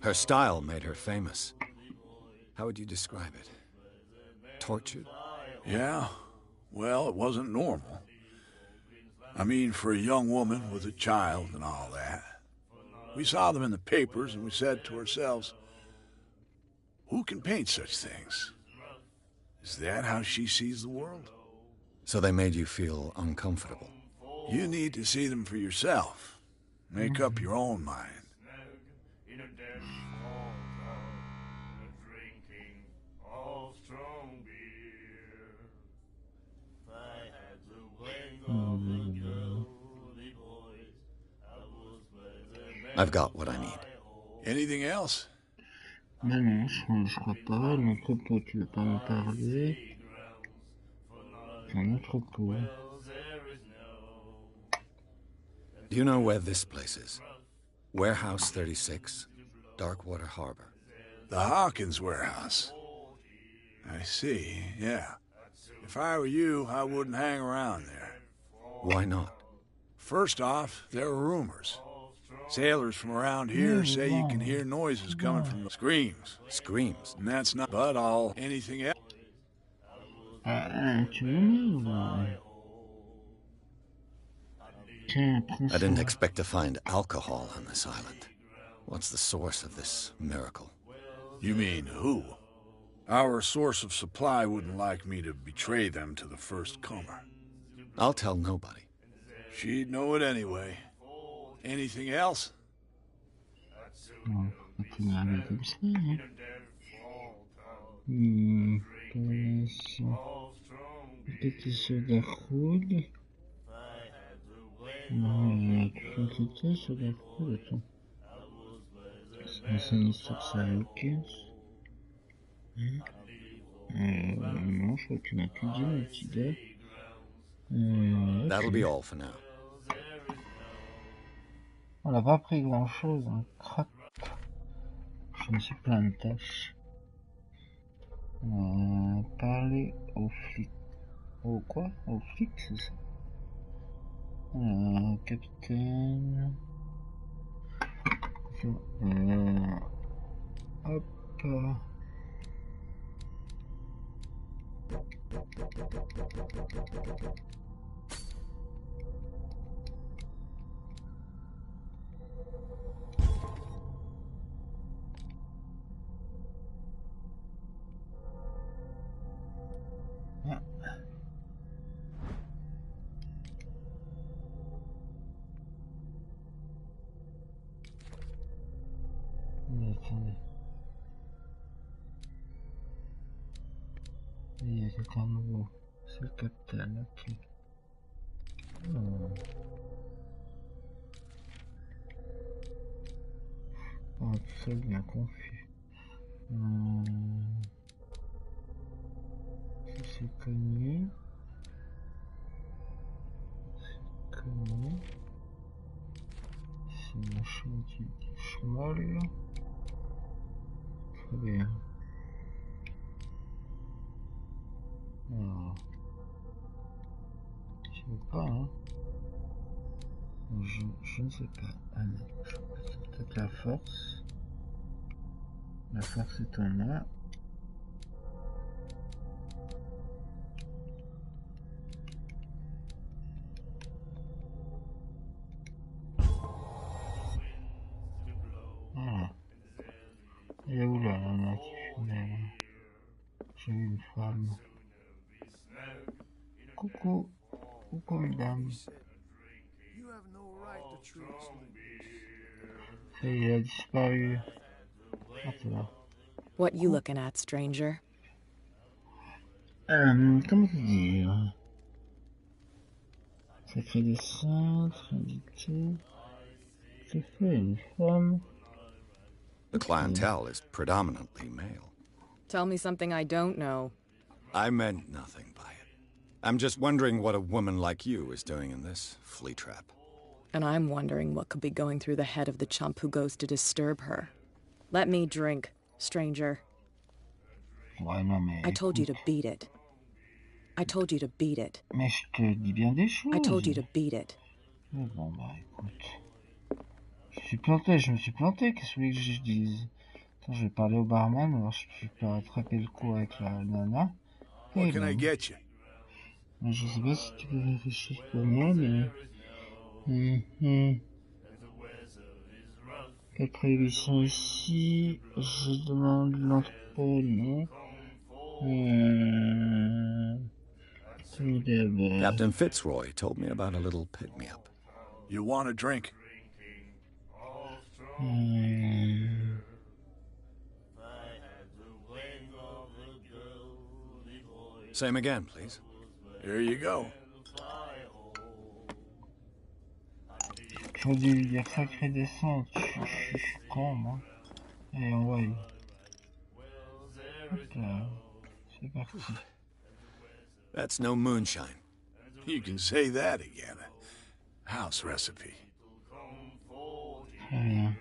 Her style made her famous. How would you describe it? Tortured? Yeah. Well, it wasn't normal. I mean, for a young woman with a child and all that. We saw them in the papers and we said to ourselves, who can paint such things? Is that how she sees the world? So they made you feel uncomfortable? You need to see them for yourself. Make up your own mind. I've got what I need. Anything else? Mais non, je crois pas. L'entrepôt, tu veux pas m'en parler? Un entrepôt. Do you know where this place is? Warehouse 36, Darkwater Harbor. The Hawkins warehouse. I see, yeah. If I were you, I wouldn't hang around there. Why not? First off, there are rumors. Sailors from around here say you can hear noises coming from the screams. Screams? And that's not but all anything else. Tu m'énerves. Tiens, prends I didn't ça. expect to find alcohol on this island. What's the source of this miracle? You mean who? Our source of supply wouldn't like me to betray them to the first comer. I'll tell nobody. She'd know it anyway. Anything else? Non, faut pas t'énerver comme ça, hein. Petit soda rouge. Non, tu fais soda rouge, attends. C'est une histoire sur sa Hawkins. Non, je crois que tu m'as tout dit, mon petit gars. That'll be all for now. On n'a pas pris grand chose, hein. Crap. Je me suis plein de tâches. Parler aux flics. Au quoi? Aux flics, c'est ça? Capitaine. Hop. Mais attendez. Il y a quelqu'un de nouveau. C'est le capitaine, ok. Oh, tout ça devient confus. Ça c'est connu. C'est connu. C'est machin du schmoll. Très bien. Alors, je sais pas, hein. Je ne sais pas. Ah non, c'est peut-être la force. La force est en moi. Voilà. Et où là, nana qui fumait là? J'ai vu une femme. Coucou. Coucou mesdames. Ça y est, il a disparu. Ah, c'est là. What you looking at, stranger? Comment te dire? Sacré dessin, tradité. C'est fait une femme. The clientele is predominantly male. Tell me something I don't know. I meant nothing by it. I'm just wondering what a woman like you is doing in this flea trap. And I'm wondering what could be going through the head of the chump who goes to disturb her. Let me drink, stranger. Ouais, non, mais I told you to beat it. I told you to beat it. Mais je te dis bien des choses. I told you to beat it. Mais bon, bah écoute. Je me suis planté, qu'est-ce que vous voulez que je dise? Attends, je vais parler au barman, alors je peux rattraper le coup avec la nana. What can I get you? Je sais pas si tu peux faire quelque chose pour moi, mais... Quelle prohibition ici? Je demande l'entrepôt, non? Captain Fitzroy told me about a little pick-me-up. You want a drink? Same again, please. Here you go. J'aurais dû lui dire sacré descente, je suis con, moi. Allez, on va y. Hop là, c'est parti. That's no moonshine. You can say that again. House recipe. Très bien.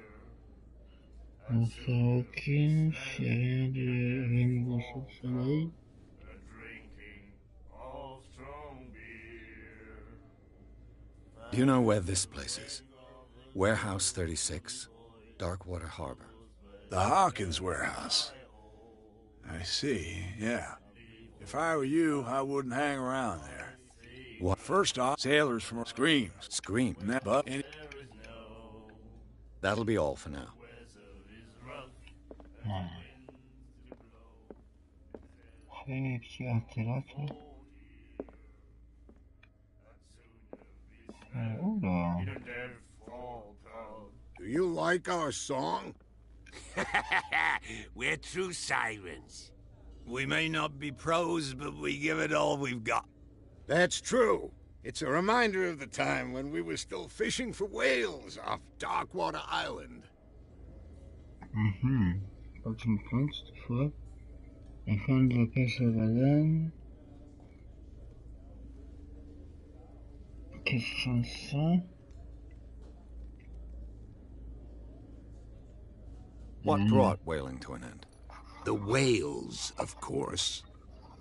On sort aucune, s'il n'y a rien de nouveau sous le soleil. Do you know where this place is? Warehouse 36, Darkwater Harbor. The Hawkins warehouse. I see, yeah. If I were you, I wouldn't hang around there. What? First off, sailors from Scream. Scream? But That'll be all for now. Hey, petit gars, t'es là, toi? Oula. Do you like our song? We're true sirens. We may not be pros, but we give it all we've got. That's true. It's a reminder of the time when we were still fishing for whales off Darkwater Island. Pas que je me plante cette fois. La fin de la pêche à baleine. Question de ça. What brought whaling to an end? The whales, of course.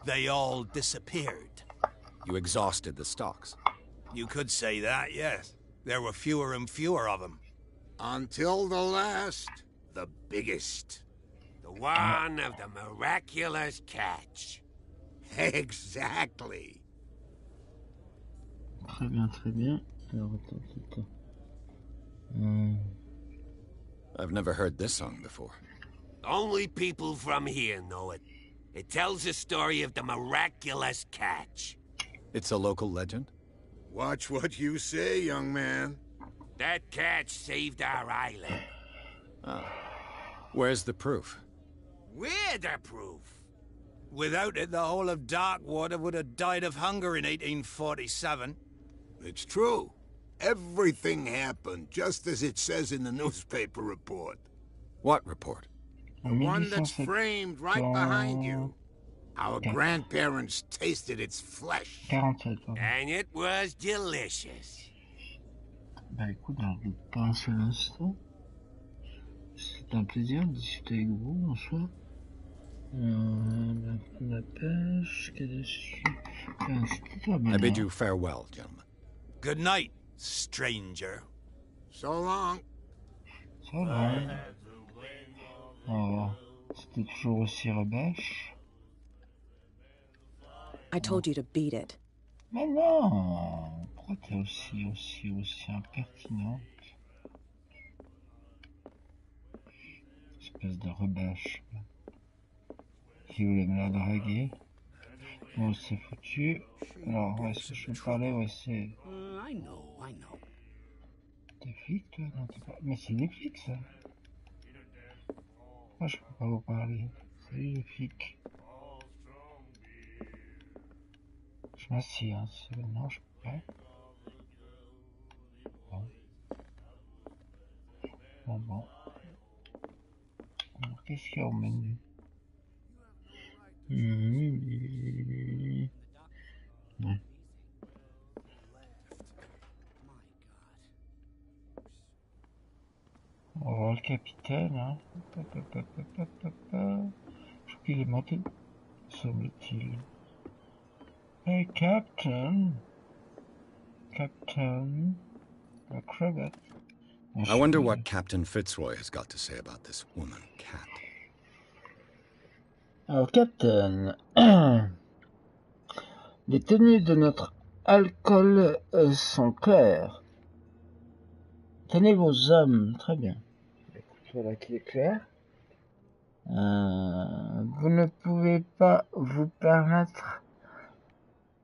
They all disappeared. You exhausted the stocks. You could say that, yes. There were fewer and fewer of them. Until the last, the biggest. The one of the miraculous catch. Exactly. Très bien, très bien. Alors, attends. I've never heard this song before. Only people from here know it. It tells the story of the miraculous catch. It's a local legend? Watch what you say, young man. That catch saved our island. Where's the proof? We're the proof. Without it, the whole of Darkwater would have died of hunger in 1847. It's true. Everything happened just as it says in the newspaper report. What report? The one that's framed right behind you. Our grandparents tasted its flesh. 47, pardon. And it was delicious. Bah écoute, j'en doute pas un seul instant. C'est un plaisir de discuter avec vous en soi. La pêche, I bid you farewell, gentlemen. Good night, stranger. So long. Ça va. Alors, c'était toujours aussi rebêche. I told you to beat it. Mais non, pourquoi t'es aussi impertinente? Espèce de rebêche. Qui voulait me la draguer. Bon, c'est foutu. Alors, ouais, ce que je peux parler, ouais, c'est... I know. T'es flic, toi? Non, t'es pas... Mais c'est des flics, ça. Moi, je peux pas vous parler. Salut, les flics. Je m'assieds, hein. Non, je peux pas. Bon. Alors, qu'est-ce qu'il y a au menu? Ouais. On va voir le capitaine, hein. Je crois qu'il est monté, semble-t-il. Hey, Captain, la crevette. I wonder what Captain Fitzroy has got to say about this woman cat. Alors, Captain, les tenues de notre alcool sont claires. Tenez vos hommes, très bien. Voilà qui est clair. Vous ne pouvez pas vous permettre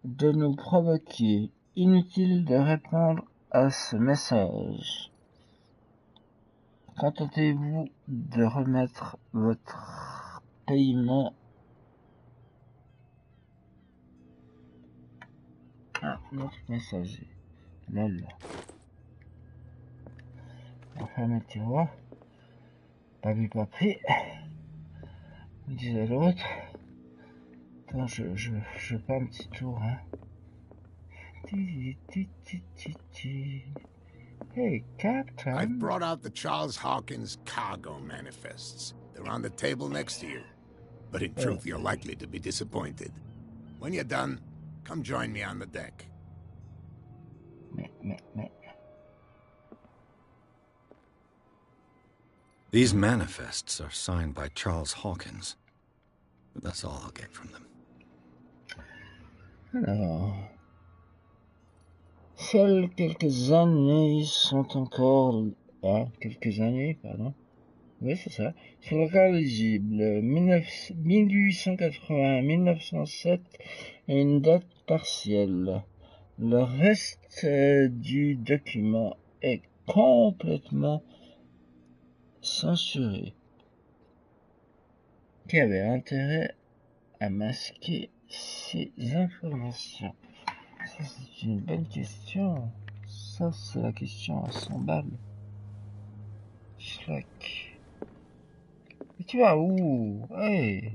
de nous provoquer. Inutile de répondre à ce message. Contentez-vous de remettre votre paiement. Ah, notre messager. Lol. On ferme le tiroir. Pas vu, pas pris. On disait l'autre. Attends, je fais un petit tour, hein. Hey, Captain. I've brought out the Charles Hawkins cargo manifests. They're on the table next to you. But in truth, you're likely to be disappointed. When you're done, come join me on the deck. Mais. These manifests are signed by Charles Hawkins. But that's all I'll get from them. Alors... Seules quelques années sont encore... Ah, quelques années, pardon. Oui, c'est ça. Sont encore légibles. 1880-1907 est une date partielle. Le reste du document est complètement censuré. Qui avait intérêt à masquer ces informations? Ça, c'est une bonne question. Ça, c'est la question à 100 balles. Schlack. Mais tu vas où? Hey!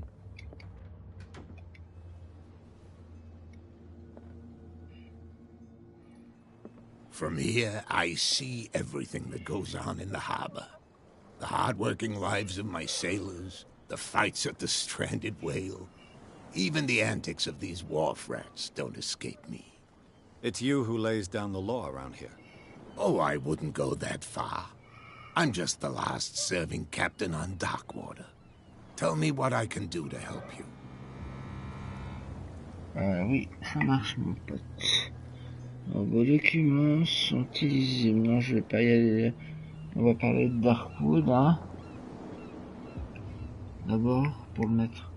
From here, I see everything that goes on in the harbor. The hard-working lives of my sailors, the fights at the stranded whale. Even the antics of these wharf rats don't escape me. It's you who lays down the law around here. Oh, I wouldn't go that far. I'm just the last serving captain on Darkwater. Tell me what I can do to help you. Oui, ça marche, mon pote. Alors, vos documents sont illisibles. Non, je vais pas y aller. On va parler de Darkwood, hein. D'abord, pour le mettre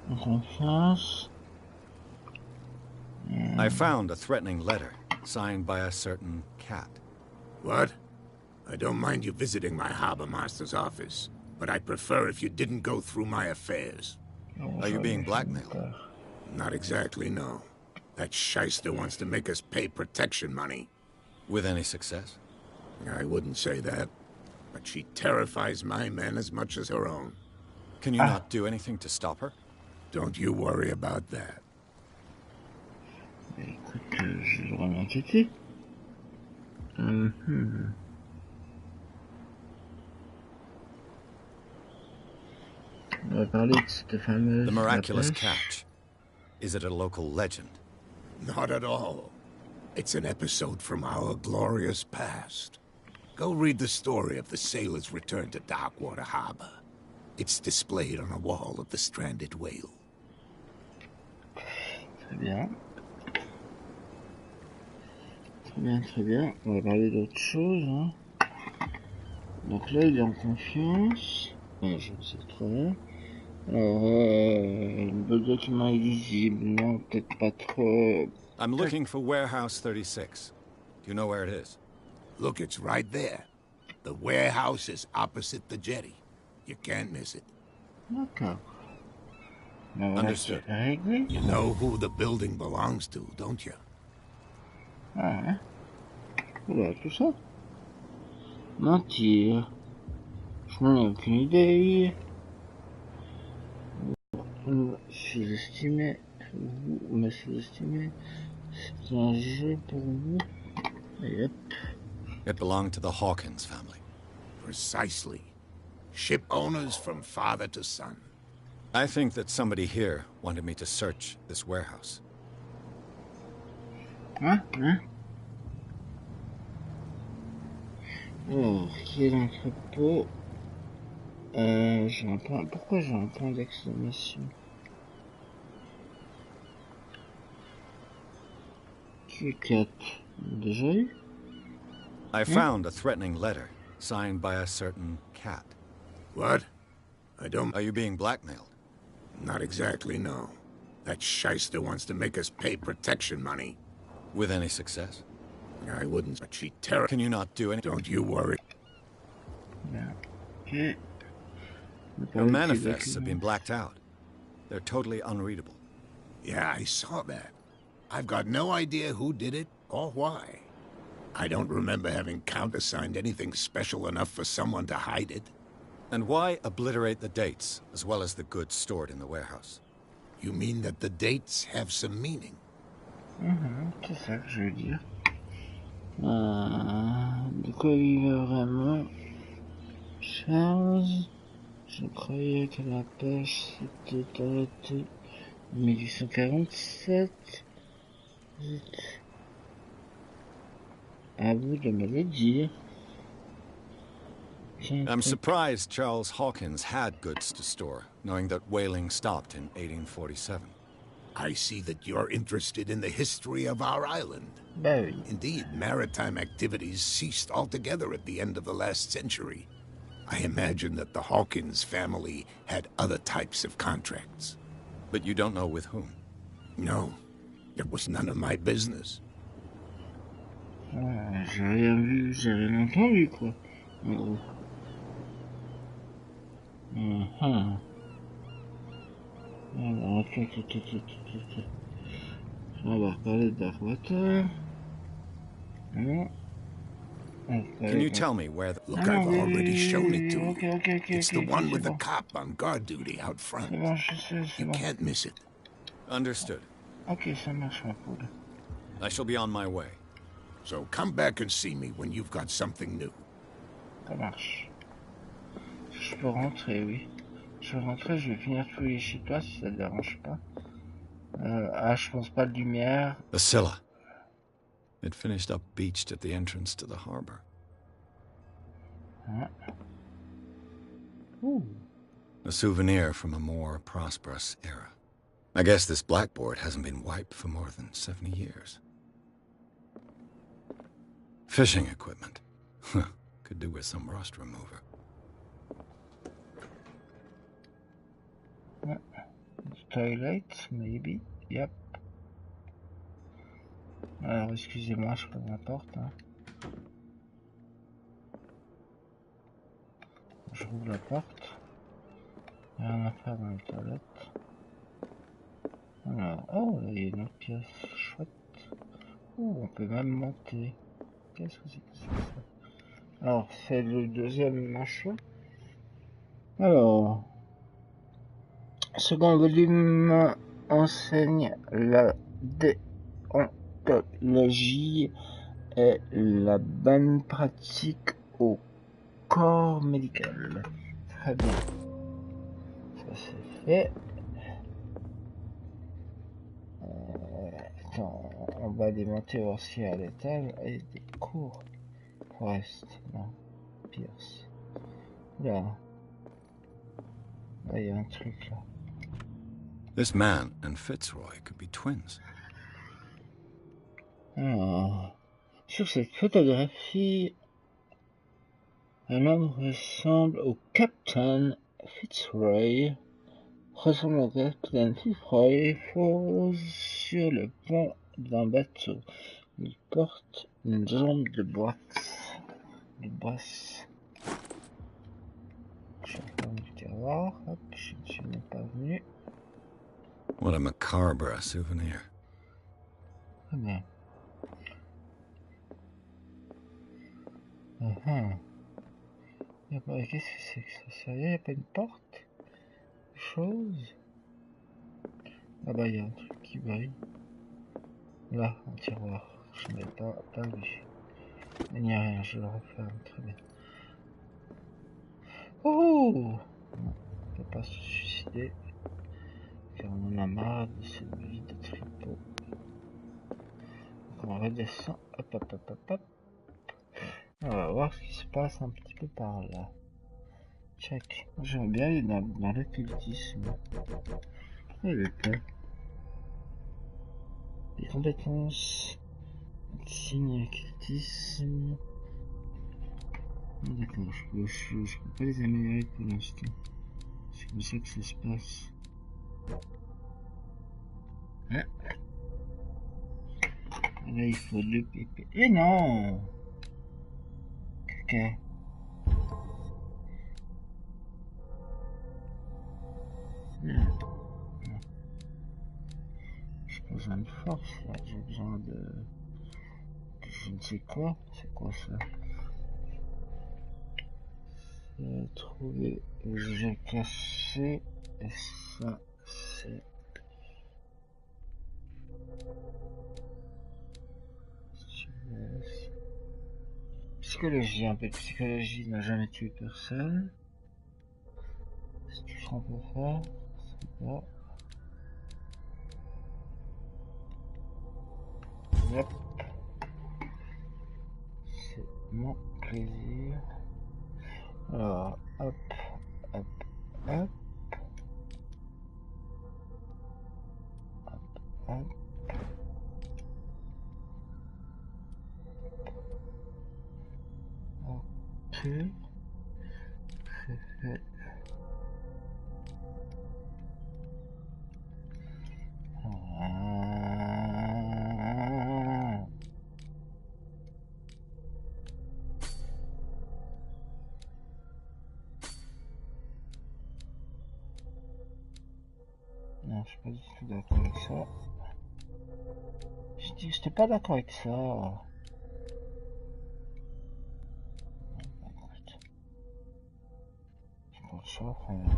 en confiance. I found a threatening letter, signed by a certain cat. What? I don't mind you visiting my harbor master's office, but I'd prefer if you didn't go through my affairs. Are you being blackmailed? Not exactly, no. That shyster wants to make us pay protection money. With any success? I wouldn't say that. but she terrifies my men as much as her own. Can you not do anything to stop her? Don't you worry about that. Écoute, je vais vraiment enquêter. On va parler de cette fameuse... The miraculous catch. Is it a local legend? Not at all. It's an episode from our glorious past. Go read the story of the sailor's return to Darkwater Harbor. It's displayed on a wall of the stranded whale. Très bien. Très bien, très bien. On va parler d'autre chose. Hein. Donc là, il est en confiance. Ouais, je sais trop bien. Alors, le document est lisible. Non, peut-être pas trop. I'm looking for Warehouse 36. Do you know where it is? Look, it's right there. The warehouse is opposite the jetty. You can't miss it. D'accord. Ben, voilà, Understood. c'est réglé. You know who the building belongs to, don't you? Ah, hein. Voilà, tout ça. Mentir. Je n'en ai aucune idée. Vous sous-estimez. Vous me sous-estimez. C'est un jeu pour vous. Et hop. It belonged to the Hawkins family. Precisely. Ship owners from father to son. I think that somebody here wanted me to search this warehouse. Hein? Hein? Alors, qui est l'entrepôt? J'ai un point... Pourquoi j'ai un point d'exclamation? Qui est 4? Déjà eu? I found a threatening letter signed by a certain cat. What? I don't... Are you being blackmailed? Not exactly, no. That shyster wants to make us pay protection money. With any success? I wouldn't, but she Can you not do anything? Don't you worry. Yeah. Okay. Your manifests have been blacked out. They're totally unreadable. Yeah, I saw that. I've got no idea who did it or why. I don't remember having countersigned anything special enough for someone to hide it. And why obliterate the dates, as well as the goods stored in the warehouse? You mean that the dates have some meaning? C'est ça que je veux dire. De quoi il veut vraiment? Charles, je croyais que la pêche s'était arrêtée en 1847. À vous de me le dire. I'm surprised Charles Hawkins had goods to store, knowing that whaling stopped in 1847. I see that you're interested in the history of our island. Bah oui. Indeed, maritime activities ceased altogether at the end of the last century. I imagine that the Hawkins family had other types of contracts. But you don't know with whom? No, it was none of my business. J'ai rien vu, j'ai rien entendu, quoi. En gros. Alors, on va reparler de Darkwater. Non. Can you tell me where the... Look, I've already shown it to you. Okay, It's the one with the cop on guard duty out front. C'est bon, je sais, c'est You bon. can't miss it. Understood. Ok, ça marche, ma poule. I shall be on my way. So come back and see me when you've got something new. Ça marche. Je peux rentrer, oui. Je vais rentrer, je vais finir de fouiller chez toi si ça te dérange pas. Je pense pas de lumière. The Scylla. It finished up beached at the entrance to the harbor. Ooh. A souvenir from a more prosperous era. I guess this blackboard hasn't been wiped for more than 70 years. Fishing equipment. Could do with some rust remover. Toilet, maybe. Yep. Alors, excusez-moi, je prends la porte. Hein. Je rouvre la porte. Il y a rien à faire dans les toilettes. Alors, oh, il y a une autre pièce chouette. Oh, on peut même monter. Qu'est-ce que c'est que ça? Alors, c'est le deuxième machin. Alors, second volume enseigne la déontologie et la bonne pratique au corps médical. Très bien. Ça c'est fait. Attends, on va alimenter aussi à l'étage et des cours. Forest, non. Pierce. Là. Là, il y a un truc là. This man and Fitzroy could be twins. Alors, sur cette photographie, un homme ressemble au Captain Fitzroy. Ressemble au Captain Fitzroy, pose sur le pont d'un bateau. Il porte une jambe de boisse. Je ferme le tiroir. Hop, je ne suis même pas venu. What a macabre souvenir. Très bien. Qu'est-ce que c'est que ça? Sérieux, il n'y a pas une porte? Chose? Ah bah il y a un truc qui brille. Là, un tiroir. Je n'ai pas vu. Il n'y a rien, je le referme. Très bien. Oh! Non, on ne peut pas se suicider. Car on en a marre de cette vie de tripot. Donc on redescend. Hop. On va voir ce qui se passe un petit peu par là. Check. J'aimerais bien aller dans l'occultisme. Et le temps. Les compétences. Signe occultisme. D'accord, je peux pas les améliorer pour l'instant. C'est comme ça que ça se passe. Ah. Là, il faut 2 pp. Et non! Caca. Non. J'ai pas besoin de force, là. J'ai besoin de je ne sais quoi. C'est quoi ça? Trouver j'ai caché. Et ça, c'est... Psychologie, un peu de psychologie n'a jamais tué personne. C'est tout ce qu'on peut faire. C'est pas. Yep. C'est mon plaisir. Alors, hop. Ok. C'est fait. Non, je suis pas du tout d'accord avec ça. Je dis, j'étais pas d'accord avec ça. Je prends le choix, très bien.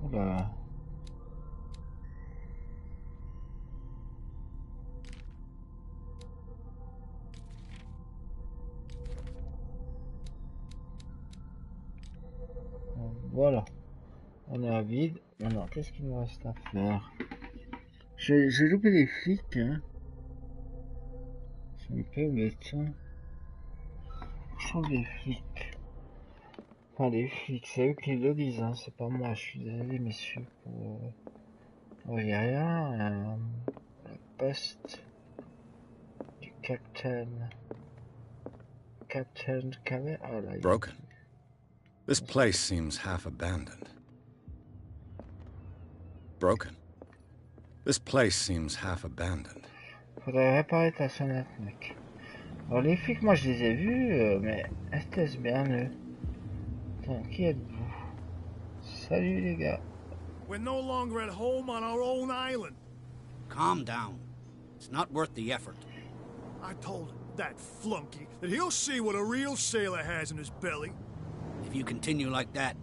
Oula. Voilà. On est à vide. Maintenant, qu'est-ce qu'il nous reste à faire? J'ai loupé les flics, hein. C'est un peu bête, hein. Je trouve les flics. Enfin, les flics, c'est eux qui le disent, hein. C'est pas moi. Je suis désolé, messieurs, pour... Oh, y a rien. La poste du Captain Cavet. Oh là, Broken. This place seems half abandoned. Broken. This place seems half abandoned. Faudrait réparer ta sonnette, mec. Alors les flics, moi je les ai vus, mais est-ce bien eux? Attends, qui êtes-vous? Salut les gars. We're no longer at home on our own island. Calm down. It's not worth the effort. I told that flunky that he'll see what a real sailor has in his belly. If you continue like that,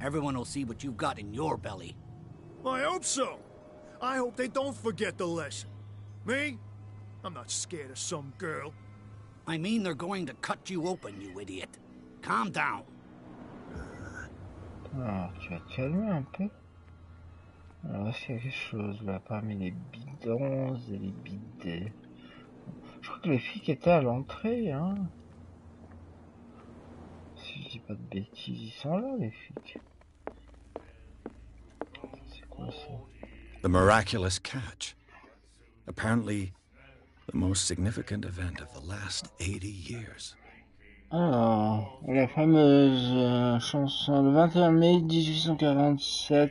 everyone will see what you've got in your belly. I hope so. I hope they don't forget the lesson. Me? I'm not scared of some girl. I mean they're going to cut you open, you idiot. Calm down. Alors, tu vas te calmer un peu. Alors, est-ce qu'il y a quelque chose là parmi les bidons et les bidets? Je crois que les flics étaient à l'entrée, hein. Si je dis pas de bêtises, ils sont là, les flics. C'est quoi ça? The miraculous catch. Apparently, the most significant event of the last 80 years. Alors, la fameuse chanson le 21 mai 1847,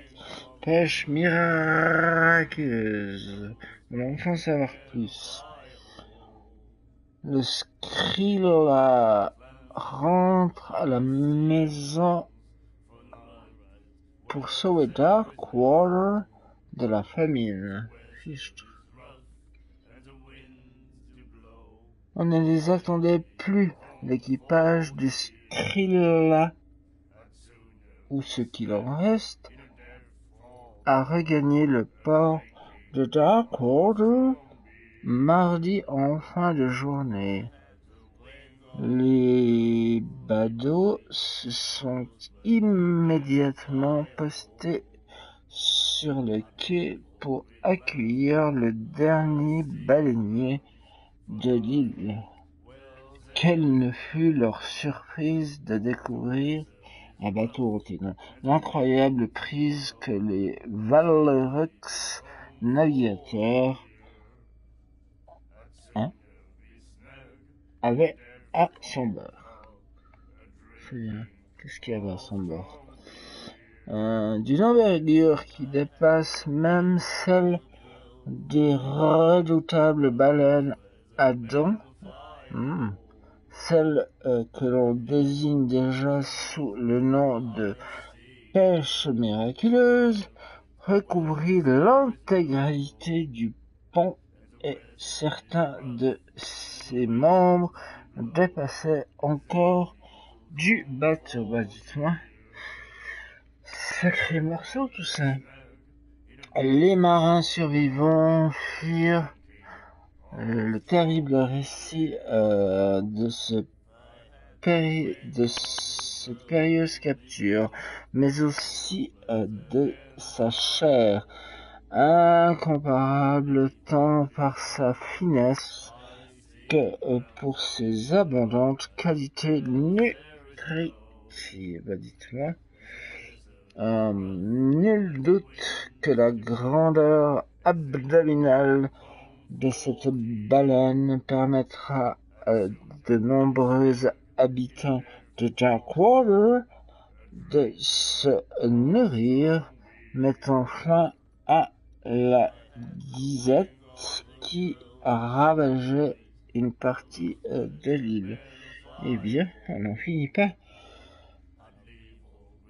pêche miraculeuse. On va enfin savoir plus. Le Skrilla rentre à la maison pour sauver Darkwater de la famine. Fichtre. On ne les attendait plus. L'équipage du Skrilla, ou ce qu'il en reste, a regagné le port de Darkwater mardi en fin de journée. Les badauds se sont immédiatement postés sur le quai pour accueillir le dernier baleinier de l'île. Quelle ne fut leur surprise de découvrir un bateau routier. L'incroyable prise que les valeureux navigateurs avaient à son bord. Qu'est-ce qu'il y avait à son bord? D'une envergure qui dépasse même celle des redoutables baleines à dents. Celle que l'on désigne déjà sous le nom de pêche miraculeuse, recouvrit l'intégralité du pont et certains de ses membres dépassaient encore du bateau. Bah dites-moi, sacré morceau tout ça. Les marins survivants firent le terrible récit de cette périlleuse capture, mais aussi de sa chair, incomparable tant par sa finesse que pour ses abondantes qualités nutritives. Dites-moi, nul doute que la grandeur abdominale de cette baleine permettra à de nombreux habitants de Darkwater de se nourrir, mettant fin à la disette qui ravageait une partie de l'île. Eh bien, on n'en finit pas.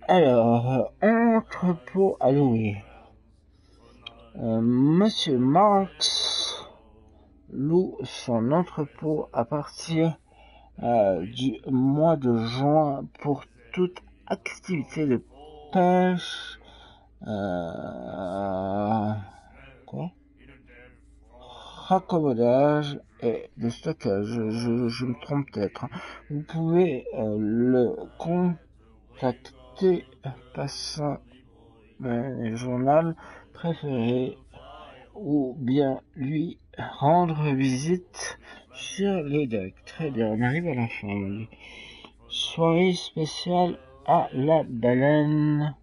Alors, entrepôt à louer. Monsieur Marks loue son entrepôt à partir du mois de juin pour toute activité de pêche, raccommodage et de stockage. Je me trompe peut-être. Vous pouvez le contacter passant le journal préféré ou bien lui rendre visite sur les docks. Très bien, on arrive à la fin. Soirée spéciale à la baleine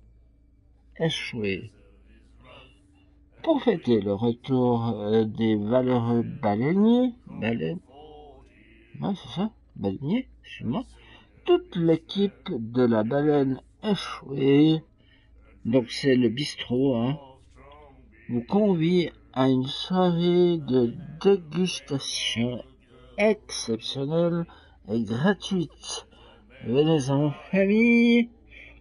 échouée. Pour fêter le retour des valeureux baleiniers, ouais c'est ça, baleiniers, excuse-moi, toute l'équipe de la baleine échouée, donc c'est le bistrot, vous convie à une soirée de dégustation exceptionnelle et gratuite. Venez en famille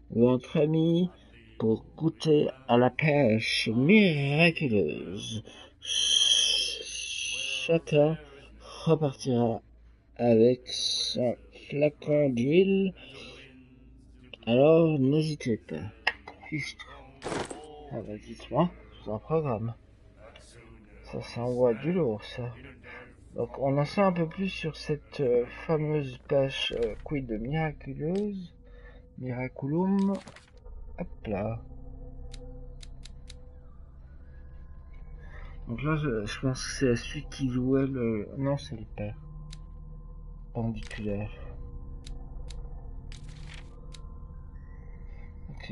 ou entre amis pour goûter à la pêche miraculeuse. Chacun repartira avec son flacon d'huile. Alors n'hésitez pas. Ah bah dites-moi, je vous en programme. Ça s'envoie du lourd, ça. Donc on en sait un peu plus sur cette fameuse pêche quid miraculeuse. Miraculum. Hop là. Donc là, je pense que c'est celui qui jouait le... Non, c'est le père. Pendiculaire. Ok.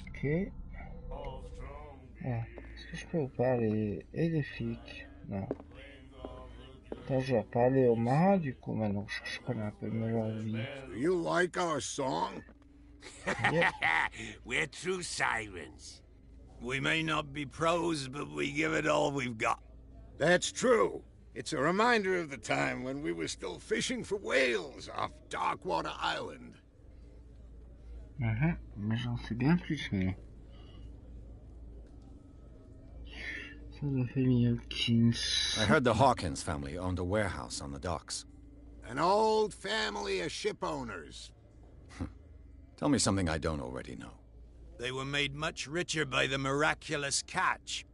Ok. Ah, est-ce que je peux vous parler et des flics? Non. Attends, je vais parler aux marins du coup maintenant. Je connais un peu mieux leur vie. You like our song? Yep. We're true sirens. We may not be pros, but we give it all we've got. That's true. It's a reminder of the time when we were still fishing for whales off Darkwater Island. Mais j'en sais bien plus, moi. Ça, la famille Hawkins. I heard the Hawkins family owned a warehouse on the docks. An old family of ship owners. Tell me something I don't already know. They were made much richer by the miraculous catch.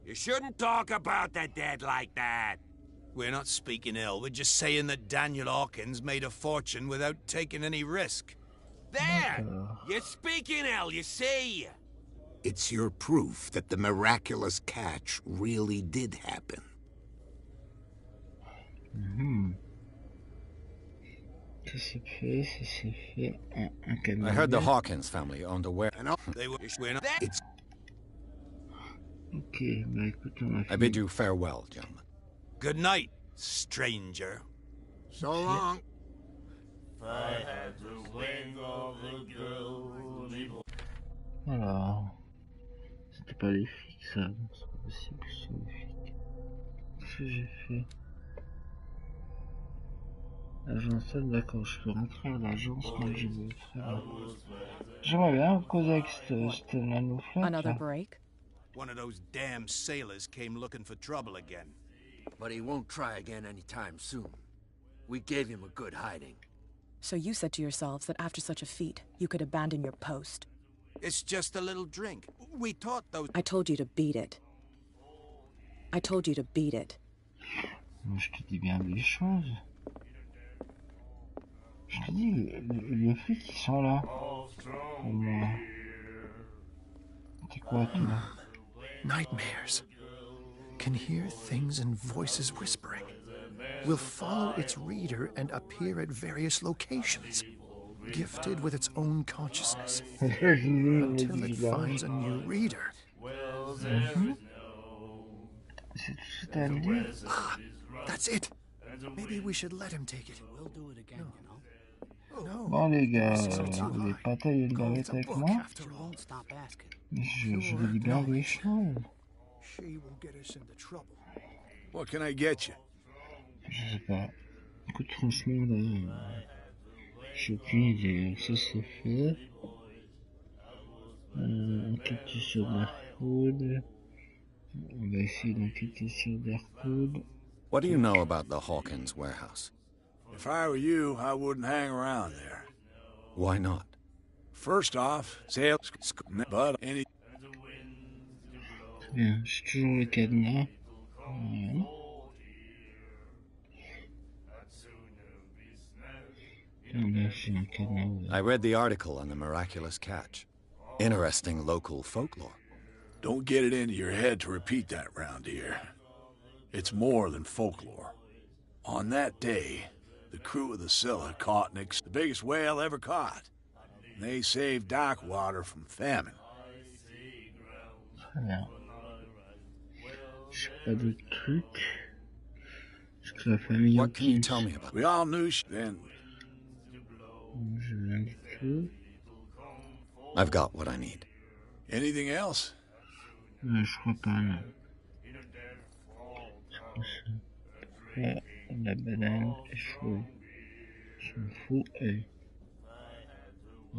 You shouldn't talk about the dead like that. We're not speaking ill, we're just saying that Daniel Hawkins made a fortune without taking any risk. There! You're speaking ill, you see? It's your proof that the miraculous catch really did happen. Ça s'est fait un camion. I heard the Hawkins family owned a warehouse. They were... It's... Ok, bah écoute, on a I bid you farewell, gentlemen. Good night, stranger. So long. Alors, c'était pas les flics ça, non, c'est pas possible que ce soit les flics. Qu'est-ce que j'ai fait? Agence, d'accord, je peux rentrer à l'agence, moi je veux faire. J'aimerais bien causer avec cette nanouflette. Another break? One of those damn sailors came looking for trouble again. But he won't try again anytime soon. We gave him a good hiding. So you said to yourselves that after such a feat, you could abandon your post. It's just a little drink. We taught those... I told you to beat it. I told you to beat it. Je te dis bien des choses. Je te dis, les flics ils sont là. Au moins. C'est quoi toi? Nightmares. Can hear things and voices whispering. Will follow its reader and appear at various locations, gifted with its own consciousness, until it finds a new reader. Ah, that's it. Maybe we should let him take it. We'll do it again, you know. Bon les gars, vous voulez pas tailler une bavette avec moi? You won't stop asking. Je vous dis bien des choses. She will get us into trouble. What can I get you? Je sais pas. Écoute, franchement, là, j'ai aucune idée. Ça c'est fait. Enquêter sur Darkwood. On va essayer d'enquêter sur Darkwood. What do you know about the Hawkins warehouse? If I were you, I wouldn't hang around there. Why not? First off, sales, but any... Très bien, j'ai toujours le cadenas. I read the article on the miraculous catch. Interesting local folklore. Don't get it into your head to repeat that round here. It's more than folklore. On that day, the crew of the Scylla caught the biggest whale ever caught. They saved Darkwater from famine. Très bien. J'ai pas d'autres trucs. Est-ce que la famille What can you tell me about? We all knew then. J'ai rien du tout. I've got what I need. Anything else? Je crois pas, non. Je crois ça. Ouais. La baleine échouée. Je m'en fous. Et...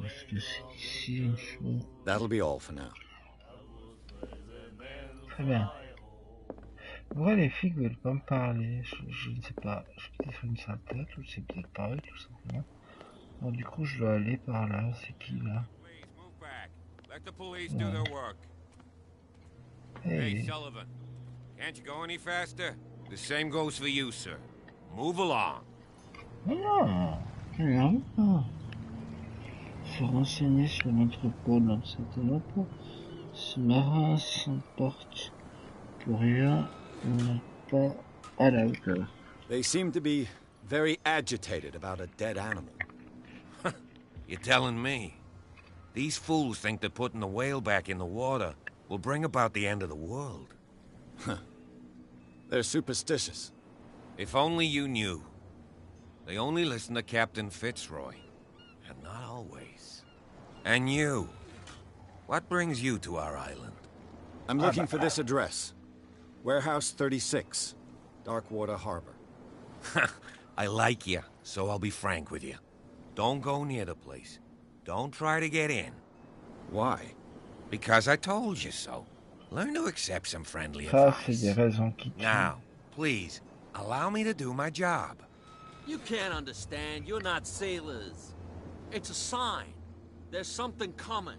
Est-ce que c'est ici une chose? That'll be all for now. Très bien. Pourquoi les filles veulent pas me parler? Je ne sais pas. Je suis peut-être une sale tête ou c'est peut-être pas eux tout simplement. Alors du coup je dois aller par là. C'est qui là? Let the police do their work. Hey, Sullivan. Can't you go any faster? The same goes for you, sir. Move along. Non, non, non. Se renseigner sur l'entrepôt dans cette entrepôt. Ce marin s'emporte pour rien. On n'a pas à la hauteur. They seem to be very agitated about a dead animal. You're telling me? These fools think that putting the whale back in the water will bring about the end of the world. They're superstitious. If only you knew. They only listen to Captain Fitzroy. And not always. And you. What brings you to our island? I'm looking for this address. Warehouse 36, Darkwater Harbor. I like you, so I'll be frank with you. Don't go near the place. Don't try to get in. Why? Because I told you so. Learn to accept some friendly Ça, c'est advice. des raisons qui tuent. Now, please, allow me to do my job. You can't understand. You're not sailors. It's a sign. There's something coming.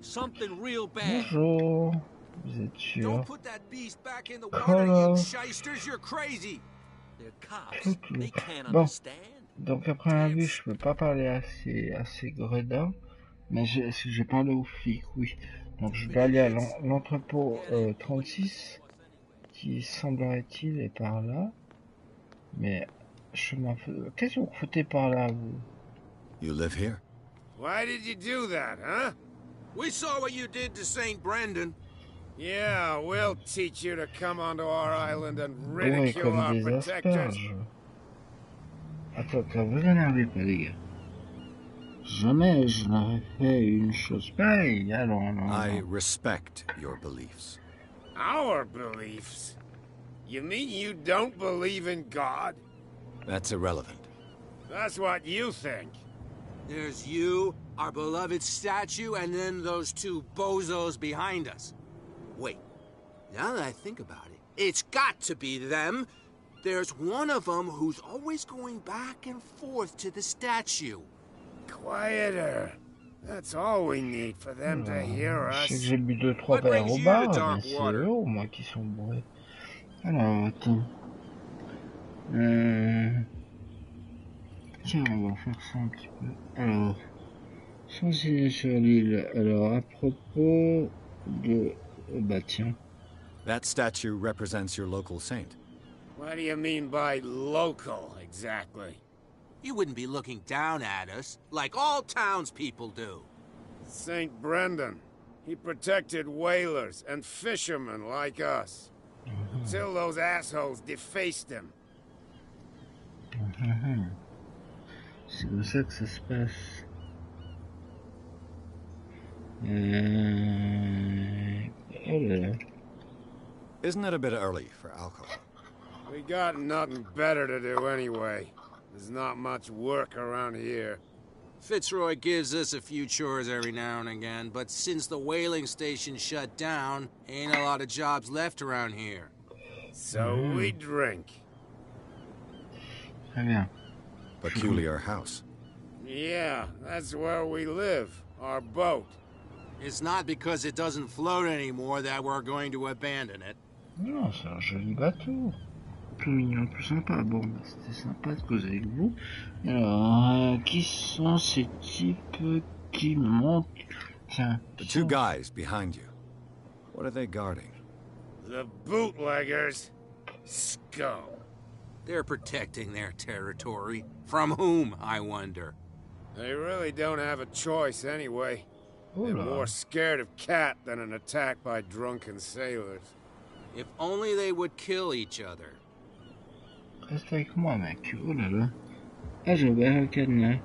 Something real bad. Bonjour. Vous êtes sûr? Don't put that beast back in the water, you shysters. You're crazy. They're cops. They can't Bon. understand. Donc après un vue, je peux pas parler à ces gredins, mais j'ai parlé aux flics, oui. Donc je dois aller à l'entrepôt 36, qui semblerait-il est par là. Mais je m'en fous. Qu'est-ce que vous foutez par là, vous? You live here? Why did you do that, huh? We saw what you did to St. Brendan. Yeah, we'll teach you to come onto our island and Bourré ridicule comme our des protectors. asperges. Attends, vous énervez pas, les gars. Jamais je n'aurais fait une chose pareille. Alors, I respect your beliefs. Our beliefs? You mean you don't believe in God? That's irrelevant. That's what you think. There's you, our beloved statue, and then those two bozos behind us. Wait, now that I think about it, it's got to be them. There's one of them who's always going back and forth to the statue. Quieter. That's all we need for them to hear Je sais que us. j'ai bu 2-3 verres au bar, mais c'est eux au moins qui sont bourrés. Alors, attends. Tiens, on va faire ça un petit peu. Alors, s'enseigner sur l'île. Alors, à propos de... bah tiens. That statue represents your local saint. What do you mean by local, exactly? You wouldn't be looking down at us, like all townspeople do. St. Brendan. He protected whalers and fishermen like us. Until those assholes defaced him. C'est comme ça que ça se passe. Oh là là. Isn't it a bit early for alcohol? We got nothing better to do anyway. There's not much work around here. Fitzroy gives us a few chores every now and again, but since the whaling station shut down, ain't a lot of jobs left around here. So we drink. Très bien. Peculiar house. Yeah, that's where we live. Our boat. It's not because it doesn't float anymore that we're going to abandon it. Non, c'est un joli bateau. Plus mignon, plus sympa. Bon, bah, c'était sympa de causer avec vous. Alors, qui sont ces types qui montent? Tiens. The two guys behind you. What are they guarding? The bootleggers. Scum. They're protecting their territory. From whom, I wonder? They really don't have a choice anyway. They're Oula. more scared of Cat than an attack by drunken sailors. If only they would kill each other. Reste avec moi, mec. Oh là là. Ah, j'ai ouvert le cadenas.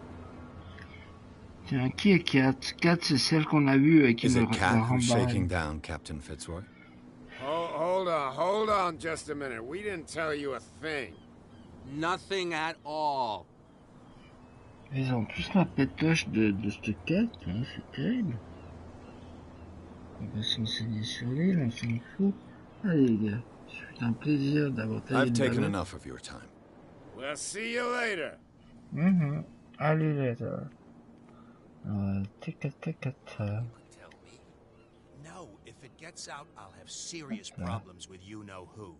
Tiens, qui est Kat? Kat, c'est celle qu'on a vue et qui Is me it Cat who's shaking rembarre. down Captain Fitzroy? Hold on just a minute. We didn't tell you a thing. Nothing at all. Ils ont tous la pétoche de cette quête, hein, c'est terrible. On va s'enseigner sur l'île, on s'en fout. Allez les gars, c'est un plaisir d'avoir taillé I've le taken balai. enough of your time. We'll see you later. Allez later. Tic-tac. No, if it gets out, I'll have serious problems with you-know-who.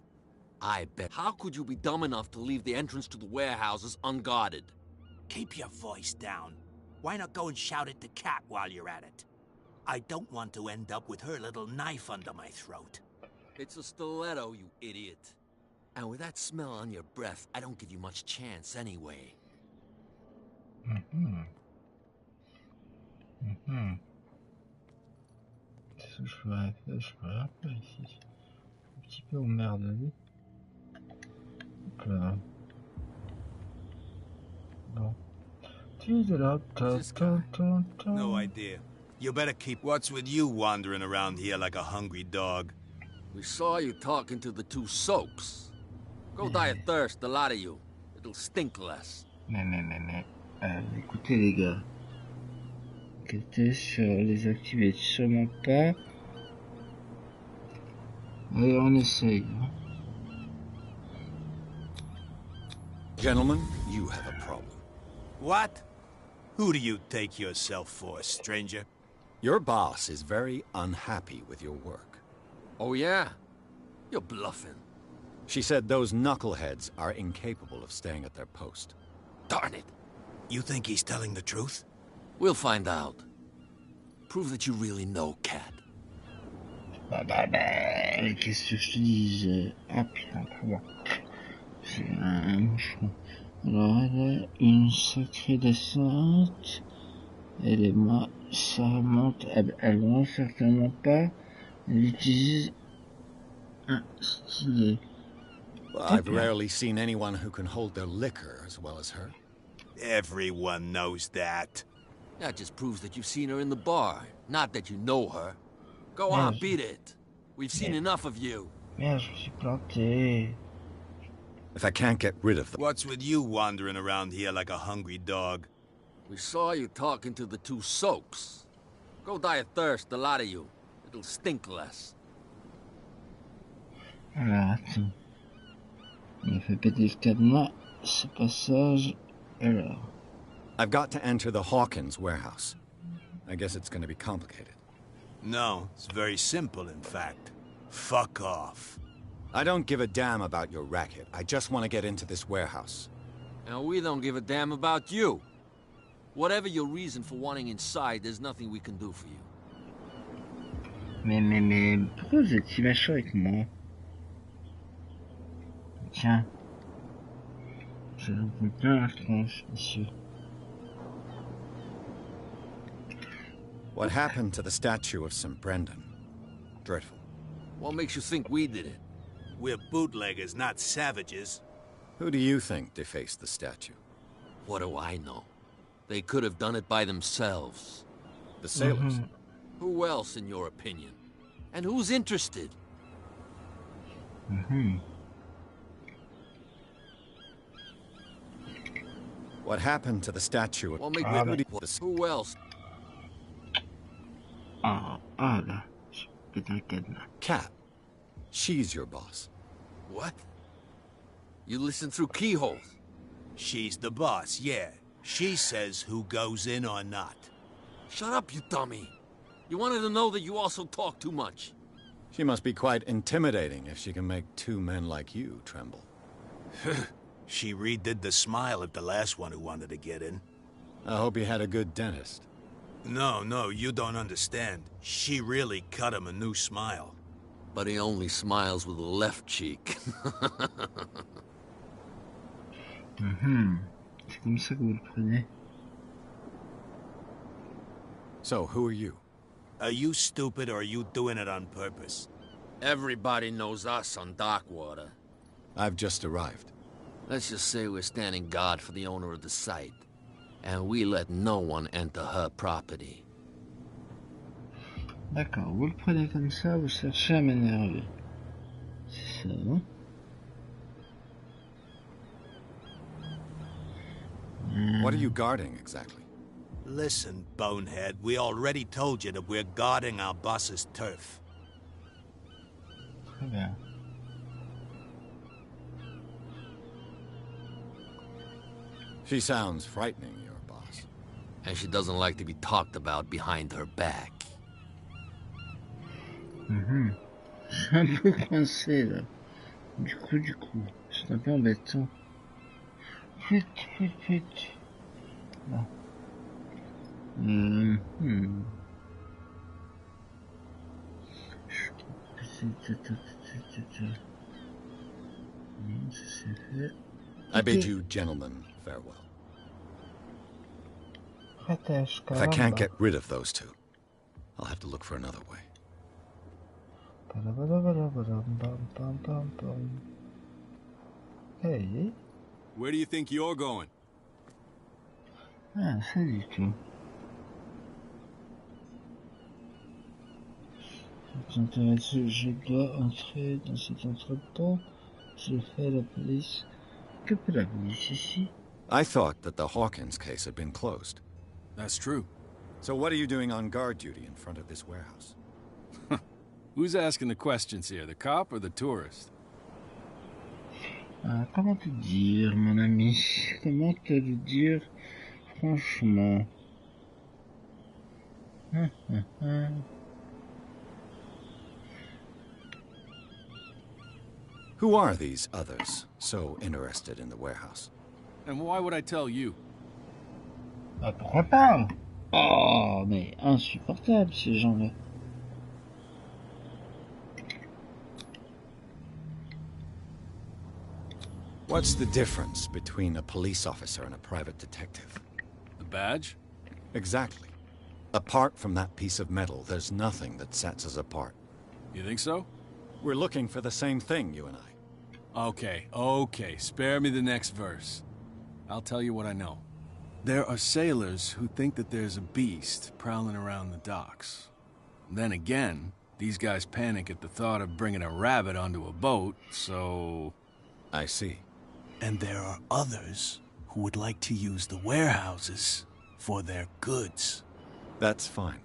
I bet. How could you be dumb enough to leave the entrance to the warehouses unguarded? Keep your voice down. Why not go and shout at the cat while you're at it? I don't want to end up with her little knife under my throat. It's a stiletto, you idiot. And with that smell on your breath, I don't give you much chance anyway. Qu'est-ce que je ferais un peu ici. Un petit peu emmerdé. Donc là. Bon. No idea. You better keep... What's with you wandering around here like a hungry dog? We saw you talking to the two soaks. Go die of thirst, the lot of you. It'll stink less. Mais. Écoutez les gars. Enquêter sur les activer sûrement pas. Allez, on essaye. Gentlemen, you have a problem. What? Who do you take yourself for, stranger? Your boss is very unhappy with your work. Oh yeah? You're bluffing. She said those knuckleheads are incapable of staying at their post. Darn it! You think he's telling the truth? We'll find out. Prove that you really know Cat. Qu'est-ce que je te dis? Ah putain, pardon. C'est un moucheron. Alors elle a une sacrée descente. Ça remonte. Elle monte certainement pas. Elle utilise un stylet. Well, I've rarely seen anyone who can hold their liquor as well as her. Everyone knows that. That just proves that you've seen her in the bar, not that you know her. Go on, beat it. We've seen enough of you. Merde, je me suis planté. If I can't get rid of them... What's with you wandering around here like a hungry dog? We saw you talking to the two soaks. Go die of thirst, the lot of you. It'll stink less. Alors, attends. On a fait péter le cadenas. Ce passage... Alors... I've got to enter the Hawkins warehouse. I guess it's going to be complicated. No, it's very simple, in fact. Fuck off. I don't give a damn about your racket. I just want to get into this warehouse. And we don't give a damn about you. Whatever your reason for wanting inside, there's nothing we can do for you. Mais, pourquoi vous êtes si méchant avec moi? Tiens. Je vous plein la tronche, monsieur. What happened to the statue of St. Brendan? Dreadful. What makes you think we did it? We're bootleggers, not savages. Who do you think defaced the statue? What do I know? They could have done it by themselves. The sailors? Who else, in your opinion? And who's interested? What happened to the statue of... Who else? Là. Péter un cadenas. Cat. She's your boss. What? You listen through keyholes? She's the boss, yeah. She says who goes in or not. Shut up, you dummy. You wanted to know that you also talk too much. She must be quite intimidating if she can make two men like you tremble. She redid the smile at the last one who wanted to get in. I hope he had a good dentist. No, you don't understand. She really cut him a new smile. But he only smiles with the left cheek. C'est comme ça que vous le prenez. So, who are you? Are you stupid or are you doing it on purpose? Everybody knows us on Darkwater. I've just arrived. Let's just say we're standing guard for the owner of the site. And we let no one enter her property. D'accord, vous le prenez comme ça, vous cherchez à m'énerver. C'est ça, hein? What are you guarding, exactly? Listen, bonehead, we already told you that we're guarding our boss's turf. Très bien. She sounds frightening, your boss. And she doesn't like to be talked about behind her back. Je suis un peu coincé là. Du coup, c'est un peu embêtant. Put. Là. I bid you gentlemen farewell. Protège, If I can't caramba. get rid of those two, I'll have to look for another way. Hey. Where do you think you're going? Ah, ça du tout. Je dois entrer dans cet entrepôt. Je fais la police. Que peut la police ici? I thought that the Hawkins case had been closed. That's true. So what are you doing on guard duty in front of this warehouse? Who's asking the questions here, the cop or the tourist? Comment te dire, mon ami? Comment te le dire, franchement? Who are these others so interested in the warehouse? And why would I tell you? Pourquoi pas? Oh, mais insupportable, ces gens-là. What's the difference between a police officer and a private detective? The badge? Exactly. Apart from that piece of metal, there's nothing that sets us apart. You think so? We're looking for the same thing, you and I. Okay, spare me the next verse. I'll tell you what I know. There are sailors who think that there's a beast prowling around the docks. Then again, these guys panic at the thought of bringing a rabbit onto a boat, so... I see. And there are others who would like to use the warehouses for their goods. That's fine.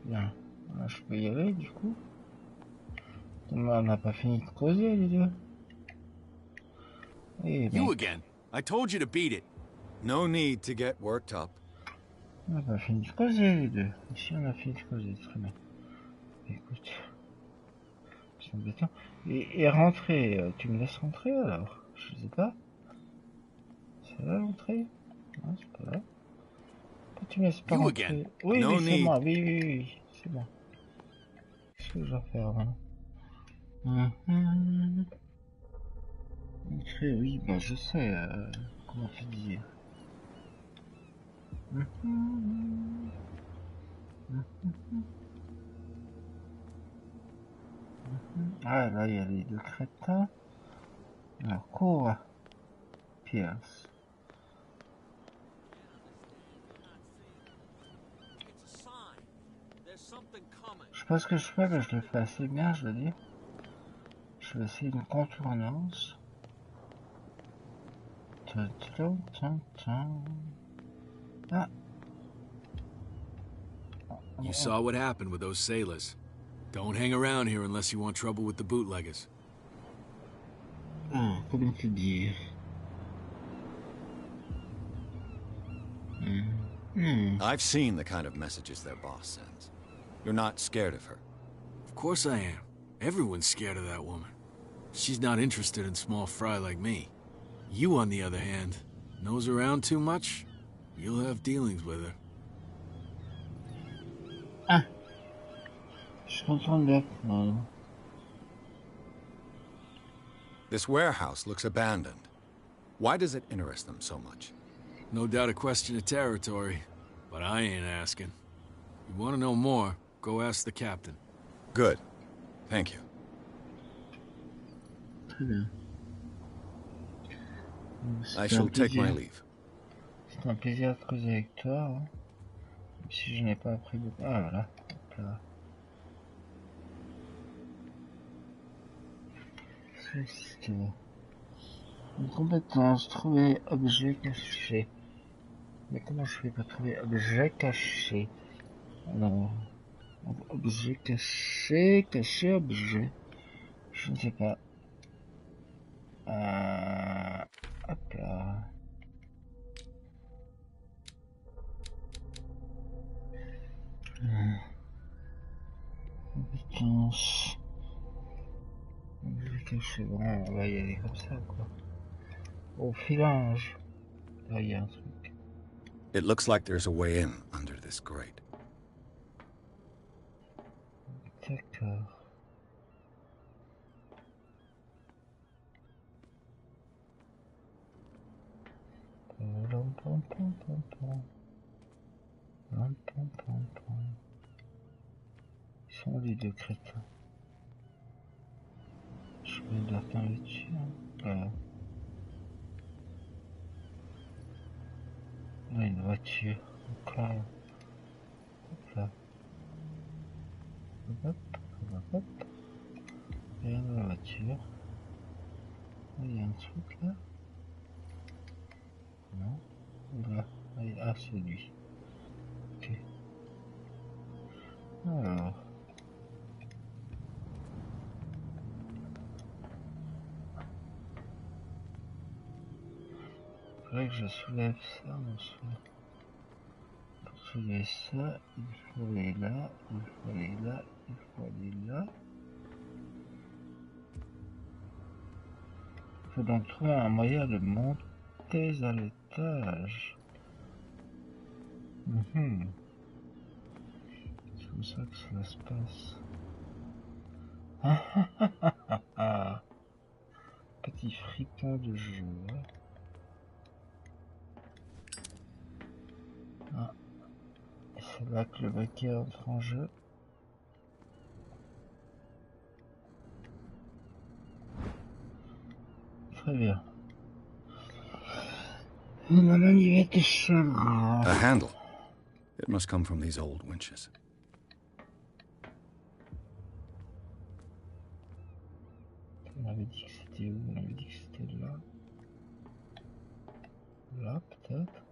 Bien. Je peux y aller, du coup. On n'a pas fini de causer, les deux. Eh ben, You again. I told you to beat it. No need to get worked up. on n'a pas fini de causer, les deux. Ici, on a fini de causer, très bien. Écoute. C'est embêtant. Et rentrer, tu me laisses rentrer, alors? Je sais pas. C'est là, l'entrée? Non, c'est pas là. Pourquoi tu me laisses pas You rentrer? again. Oui, No oui, c'est need. moi. Oui. C'est bon. Qu'est-ce que je dois faire, maintenant? Entrer, oui, bah je sais, comment te dire. Ah, là, il y a les deux crétins. Alors, cours, Pierce. Je sais pas ce que je fais, mais je le fais assez bien, je veux dire. Je vais essayer une contournance. Ah. You saw what happened with those sailors. Don't hang around here unless you want trouble with the bootleggers. Ah, comment te dire? I've seen the kind of messages their boss sends. You're not scared of her. Of course I am. Everyone's scared of that woman. She's not interested in small fry like me. You, on the other hand, nose around too much, you'll have dealings with her. Ah. Je suis content de l'apprendre. This warehouse looks abandoned. Why does it interest them so much? No doubt a question of territory, but I ain't asking. You want to know more, go ask the captain. Good. Thank you. Très bien. I shall take my leave. C'est un plaisir de causer avec toi, hein. Même si je n'ai pas appris beaucoup. Ah voilà. Hop là. Triste. Une compétence, trouver objet caché. Mais comment je fais pour trouver objet caché? Alors, objet caché, caché objet. Je ne sais pas. Hop là. Compétence. Objet caché. Bon, on va y aller comme ça, quoi. Au filange. Là, il y a un truc. It looks like there's a way in under this grate. D'accord. Ils sont les deux crétins. Je vais leur tomber dessus. Voilà. Là, une voiture. Donc là, hop là. Hop, hop, hop. Regarde la voiture. Là, il y a un truc là. Non. Là. Ah, c'est lui. Ok. Alors. Il faudrait que je soulève ça, mon soin. Pour soulever ça, il faut aller là, il faut aller là, il faut aller là. Il faut donc trouver un moyen de monter à l'étage. C'est comme ça que cela se passe. Petit fripon de jeu. Ah. C'est là que le baquet entre en jeu. Très bien. La manivette est chère. A handle. It must come from these old winches. On avait dit que c'était où? On avait dit que c'était là. Là, peut-être?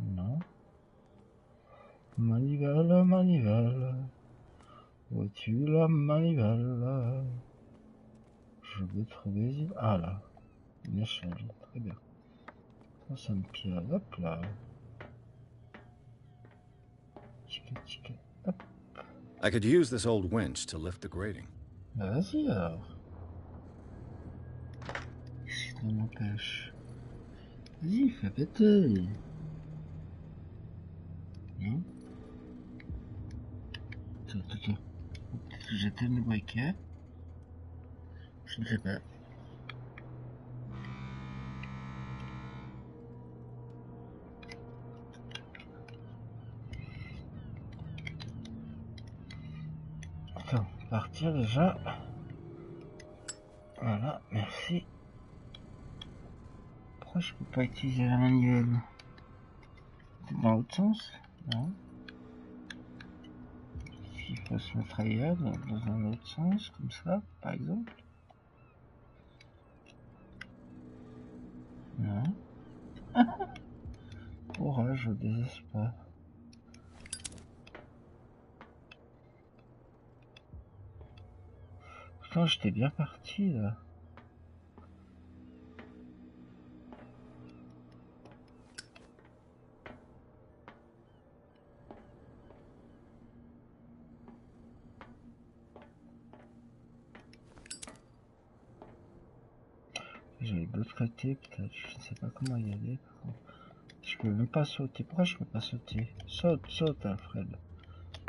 Non. Manivelle, manivelle. Vois-tu la manivelle? Je veux trouver... Ah là. Une échelle. Très bien. Ça me pire. Hop là. Tchica, tchica. Hop. I could use this old winch to lift the grating. Bah vas-y alors. Si ça m'empêche. Vas-y, fais péter. Non? Attends. Peut-être que j'éteins le briquet. Je ne sais pas. Attends, partir déjà. Voilà, merci. Pourquoi je peux pas utiliser la manivelle? C'est dans l'autre sens? Non. Il faut se mettre ailleurs, dans un autre sens, comme ça, par exemple. Non. Courage au désespoir. Putain, j'étais bien parti là. J'allais de l'autre côté, peut-être. Je ne sais pas comment y aller. Je peux même pas sauter. Pourquoi je peux pas sauter? Saute, Alfred.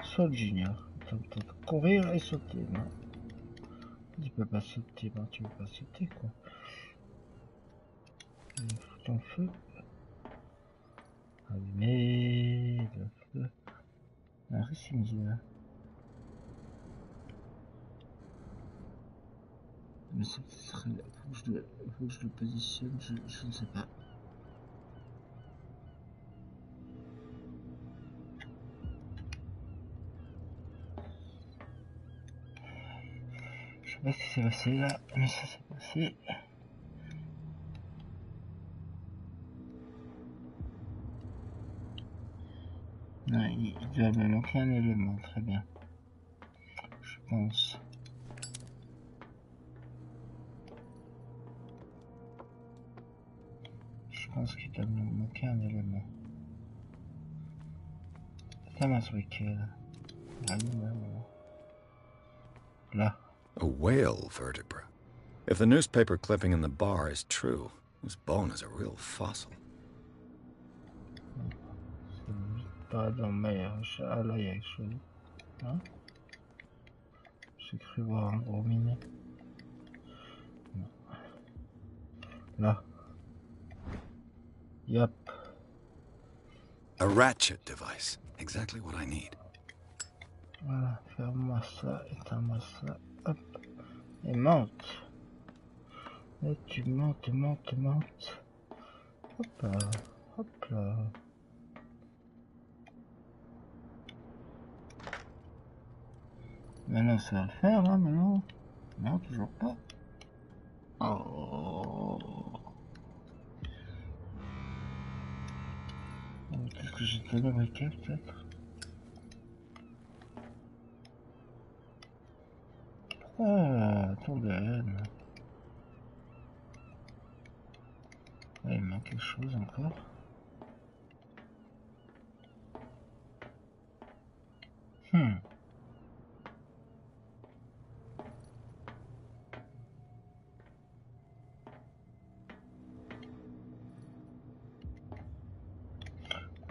Saute, Junior. Attends. Courir et sauter, non? Tu peux pas sauter. Ben, tu peux pas sauter, quoi. Fous ton feu. Allumez le feu. Qu'est-ce qu'il me dit là? Mais ça serait... faut que je le positionne, je ne sais pas. Je sais pas ce qui s'est passé là, mais ça s'est passé. Non, il doit me manquer un élément, très bien. Je pense. Je pense qu'il doit me manquer un élément. Ça m'a truqué là. Là. A whale vertebra. If the newspaper clipping in the bar is true, this bone is a real fossil. Pas dans mais ah là il y a quelque chose. Hein? J'ai cru voir un gros minet. Non. Là. Yep. A ratchet device. Exactly what I need. Voilà, ferme-moi ça, éteins-moi ça, hop, et monte. Et tu montes, montes, montes. Hop là, hop là. Maintenant ça va le faire là, maintenant. Non, toujours pas. Oh. Qu'est-ce que j'ai fait le briquet peut-être? Ah, tour de haine. Ah, il manque quelque chose encore.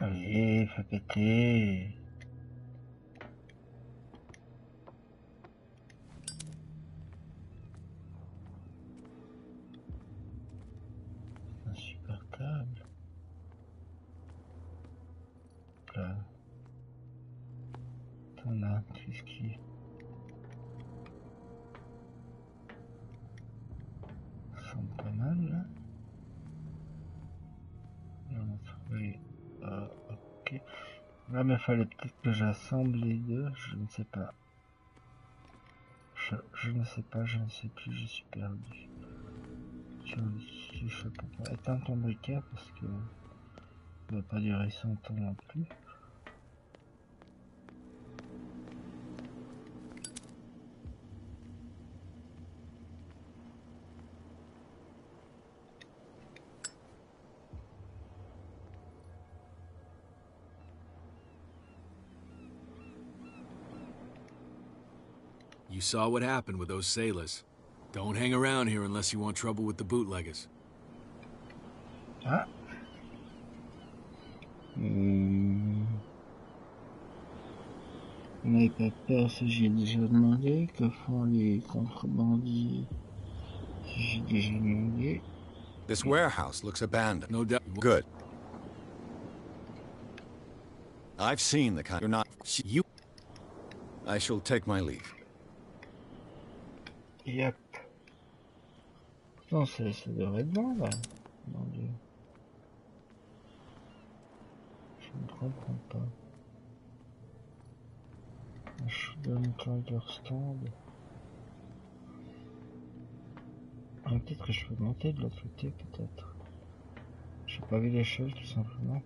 Allez, fais péter. Insupportable. Là. T'en as, qu'est-ce qui... Ça semble pas mal, là. Et on a trouvé... ok. Là, mais fallait peut-être que j'assemble les deux, je ne sais pas. Je ne sais pas, je ne sais plus, je suis perdu. Je sais pas. Éteins ton briquet parce que ça va pas durer son temps non plus. You saw what happened with those sailors. Don't hang around here unless you want trouble with the bootleggers. Ah. Vous n'avez pas peur, ça j'ai déjà demandé. Que font les contrebandiers? J'ai déjà demandé. This warehouse looks abandoned. No doubt. Good. I've seen the kind. You're not. You. I shall take my leave. Yep. Non, ça devrait être bon là. Mon Dieu. Je ne comprends pas. Je donne Tiger Stand. Ah, peut-être que je peux monter de l'autre côté, peut-être. J'ai pas vu l'échelle tout simplement.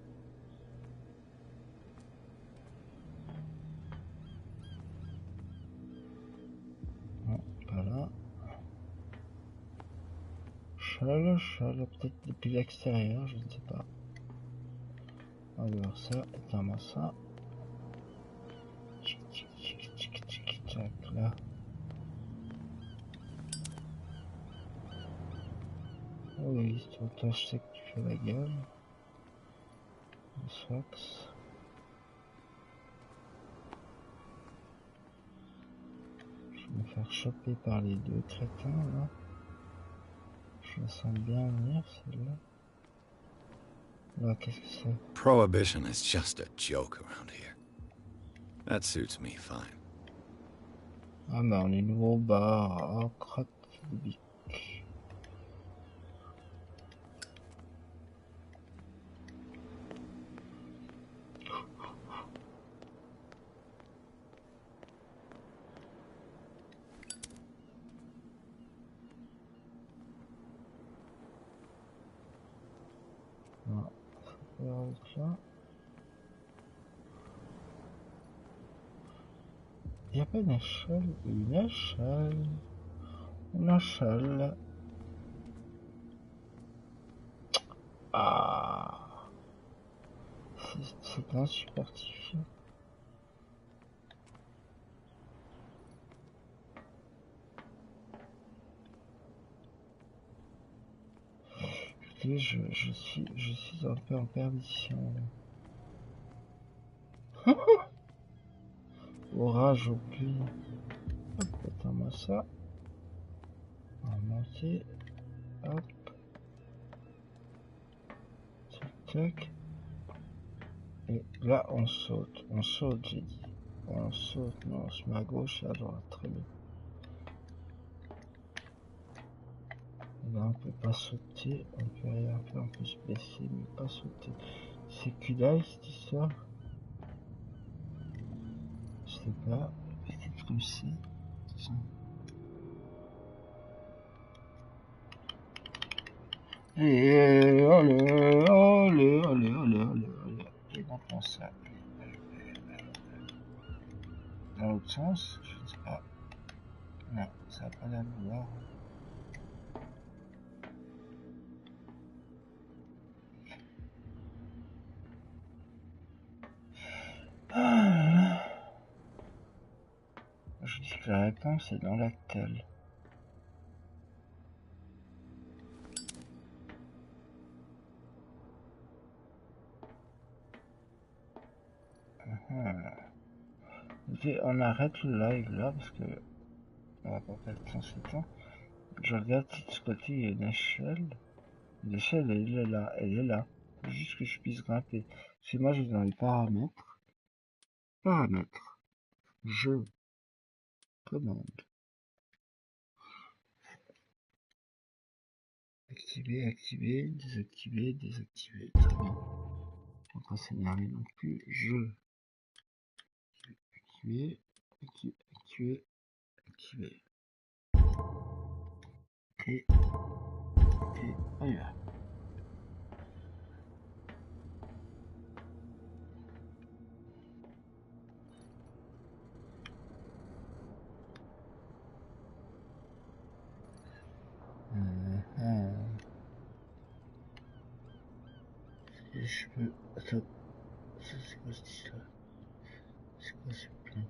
Non, pas là. Chale, peut-être depuis l'extérieur, je ne sais pas. On va voir ça, éteins-moi ça. Tac, là. Oh oui, toi je sais que tu fais la gueule. Swax. Je vais me faire choper par les deux crétins là. Je la sens bien venir celle-là. Là, qu'est-ce que c'est? Prohibition is just a joke around here. That suits me fine. Ah bah on est nouveau au bar. Oh crotte de bique. Non, ça peut être là. Il n'y a pas une échelle. Une échelle. Une échelle. Ah. C'est insupportifiant. Écoutez, je suis un peu en perdition. Orage au pluie. Hop, attends-moi ça. On va monter. Hop. Tac. Et là, on saute, j'ai dit. On saute, non, on se met à gauche et à droite, très bien. Et là, on peut pas sauter, on peut rien faire, on peut se baisser, mais pas sauter. C'est Cthulhu, cette histoire? Je sais pas, peut-être comme ça. Et allez. Et donc on ça. Dans l'autre sens, je ne sais pas. Non, ça n'a pas l'air de vouloir. Je dis que la réponse est dans la telle. Écoutez, on arrête le live là parce que on va pas perdre 107 ans. Je regarde si de ce côté il y a une échelle. L'échelle elle est là, Faut juste que je puisse grimper. Chez moi je vais dans les paramètres. Je commande. Activer, désactiver. Très bien. On va pas s'énerver non plus. Je activer. Et on y va. Et je peux... Attends. Ça c'est quoi cette histoire? C'est quoi ce plan?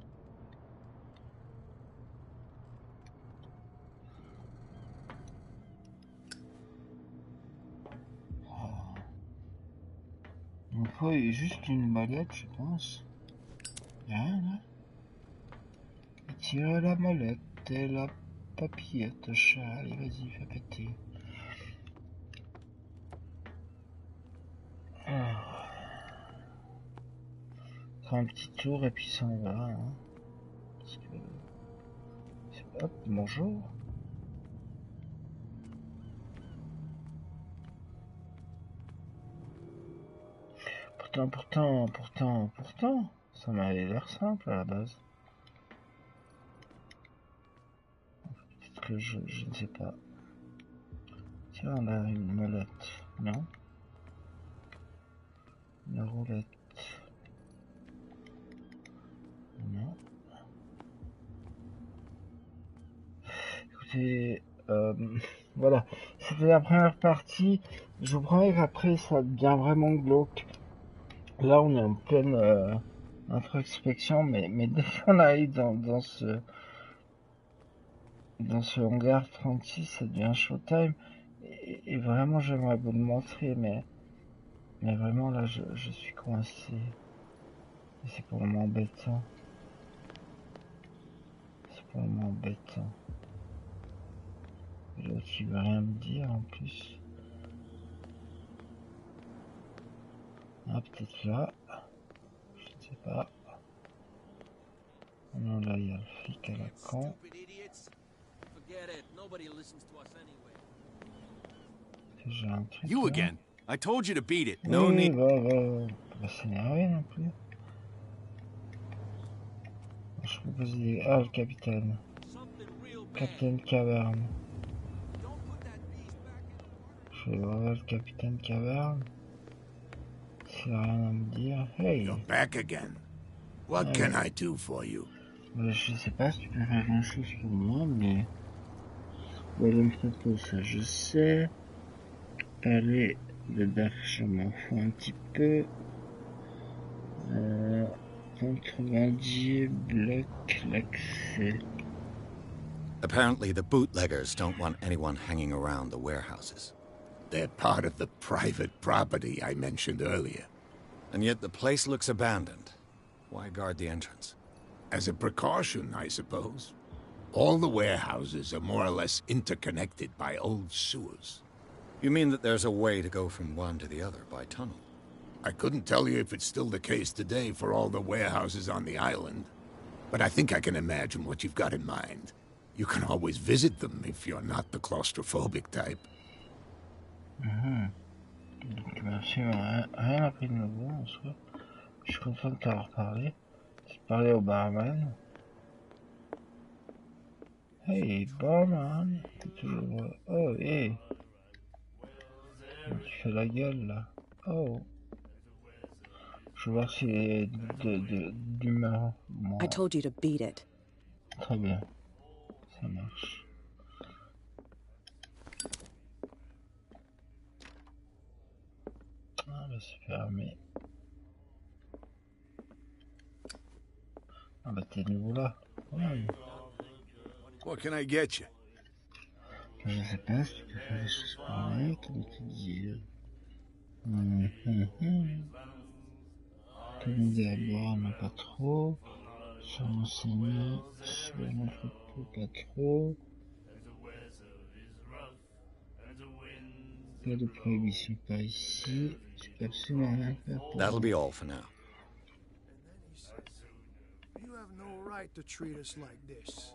Il faut juste une molette, je pense. Y'a rien là. Et tire la molette et la papillette, chat. Allez, vas-y, fais péter. Prends un petit tour et puis ça en va. Hein. Parce que... Hop, bonjour. Pourtant, ça m'avait l'air simple à la base. Peut-être que je ne sais pas. Tiens, on a une molette, non? Une roulette. Non. Écoutez, voilà. C'était la première partie. Je vous promets qu'après, ça devient vraiment glauque. Là, on est en pleine introspection, mais dès qu'on arrive dans ce hangar 36, ça devient showtime. Et vraiment, j'aimerais vous le montrer, mais vraiment, là, je suis coincé. Et c'est pour m'embêtant. Et l'autre, il veut rien me dire, en plus. Ah, peut-être là. Je ne sais pas. Non, là, il y a le flic à la con. J'ai un truc. You again. I told you to beat it. No need. Va s'énerver non plus. Je peux poser des... Ah, le capitaine. Capitaine Caverne. Je vais voir le capitaine Caverne. S'il a rien à me dire. Hey. You're back again. What can I do for you? Je sais pas si tu peux faire quelque chose pour moi, mais... Ouais, donc ça je sais. Parler de Dark, je m'en fous un petit peu. Contrebandier bloque l'accès. Apparently the bootleggers don't want anyone hanging around the warehouses. They're part of the private property I mentioned earlier. And yet the place looks abandoned. Why guard the entrance? As a precaution, I suppose. All the warehouses are more or less interconnected by old sewers. You mean that there's a way to go from one to the other by tunnel? I couldn't tell you if it's still the case today for all the warehouses on the island, but I think I can imagine what you've got in mind. You can always visit them if you're not the claustrophobic type. Donc merci, rien appris de nouveau en soi. Je suis content de t'avoir parlé. J'ai parlé au barman. Hey, barman. Oh, hey. Tu fais la gueule là. Oh. Je vais voir s'il est d'humeur. I told you to beat it. Très bien. Ça marche. Ah, bah c'est fermé. Ah, bah t'es nouveau là. Ouais. What can I get you? Je sais pas si tu peux faire des choses pour moi, comment te dire. Commander à boire, mais pas trop. Se renseigner sur l'entrepôt, pas trop. Pas de prohibition par ici. Je peux absolument rien faire pour... That'll be all for now. You have no right to treat us like this.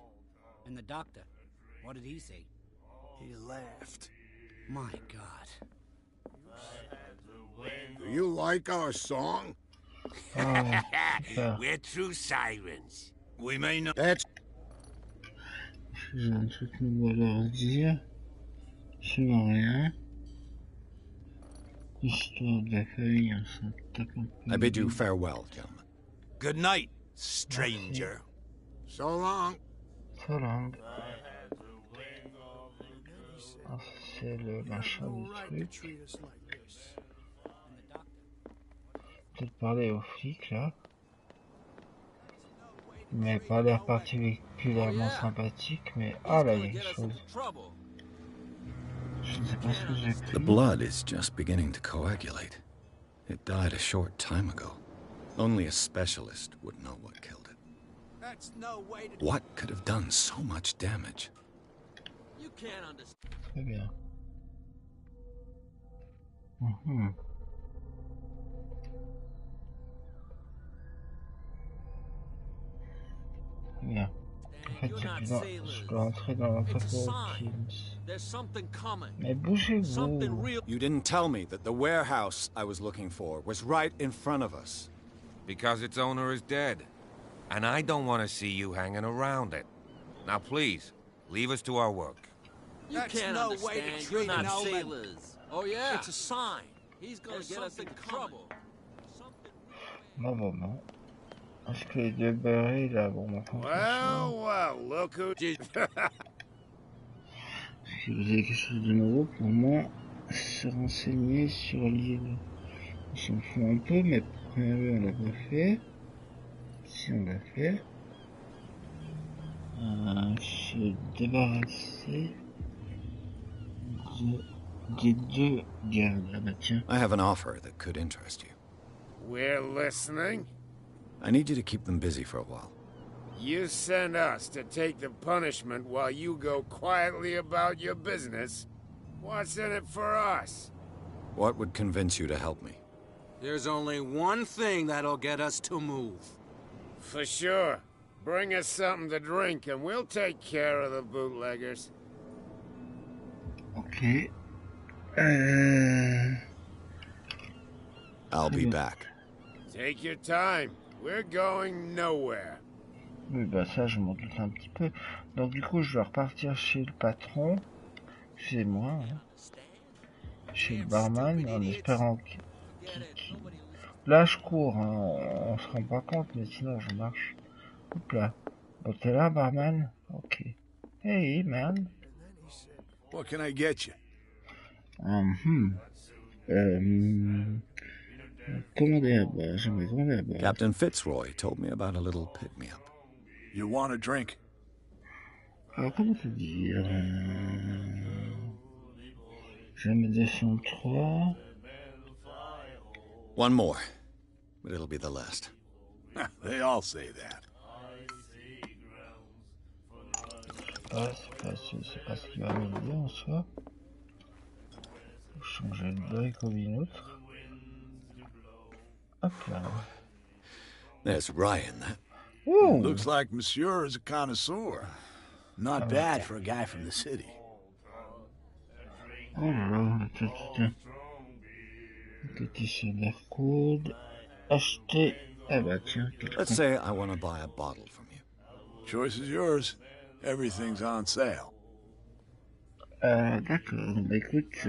And the doctor, what did he say? He laughed. My God. Do you like our song? We're true sirens. We may not... That's... J'ai un truc nouveau à leur dire. Je vois rien. Histoire de la famille, on s'en tape un peu. I bid you farewell, gentlemen. Good night, stranger. So long. So long. Ah, c'est le machin du truc. Peut-être parler aux flics là. Il m'avait pas l'air particulièrement sympathique, mais ah là il y a quelque chose. Je ne sais pas ce que j'ai pris. The blood is just beginning to coagulate. It died a short time ago. Only a specialist would know what killed it. That's no way to... What could have done so much damage? You can't understand. Très bien. Bien. En fait, je dois entrer dans l'entrepôt Mais bougez-vous. You didn't tell me that the warehouse I was looking for was right in front of us. Because its owner is dead. And I don't want to see you hanging around it. Now please, leave us to our work. You can't understand. You're not sailors. Oh yeah? It's a sign. He's gonna get us in trouble. Bon. Est-ce que les deux beurrés là, bon, maintenant... Well, look who... Si vous avez quelque chose de nouveau pour moi, se renseigner sur l'île. On s'en fout un peu, mais première on l'a pas fait. Si on l'a fait. Se débarrasser des deux gardes. Ah bah tiens. I have an offer that could interest you. We're listening. I need you to keep them busy for a while. You send us to take the punishment while you go quietly about your business. What's in it for us? What would convince you to help me? There's only one thing that'll get us to move. For sure. Bring us something to drink and we'll take care of the bootleggers. Okay. I'll be back. Take your time. We're going nowhere. Oui, bah ça, je m'en doute un petit peu. Donc du coup, je dois repartir chez le patron. Chez moi. Hein. Chez le barman, en espérant qu'il... Là, je cours. Hein. On se rend pas compte, mais sinon, je marche. Hop là. Oh, t'es là, barman? Ok. Hey, man. What can I get you? Commander à boire, j'aimerais commander à boire. Captain Fitzroy told me about a little pick-me-up. You want a drink? Alors, comment te dire? Je vais me descendre 3. One more, but it'll be the last. They all say that. C'est pas ce qui va m'aider en soi. Faut changer de brique comme une autre. Hop là. There's rye in that. Ooh. Looks like Monsieur is a connoisseur. Not bad for a guy from the city. Oh là là, attends. Pétitionnaire code. Acheter. Ah bah tiens. Let's say I want to buy a bottle from you. Choice is yours. Everything's on sale. D'accord. Bah écoute,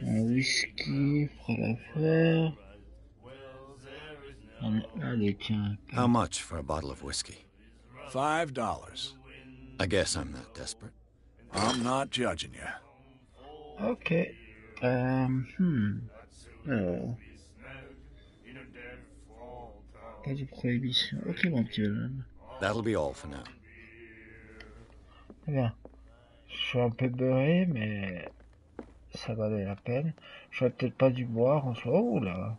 un whisky fera l'affaire. Allez, tiens. How much for a bottle of whiskey? $5. I guess I'm not desperate. I'm not judging you. Ok. Alors. Pas de prohibition. Ok, mon petit bonhomme. That'll be all for now. Très bien. Je suis un peu beurré, mais ça valait la peine. J'aurais peut-être pas dû boire en soi. Oh là.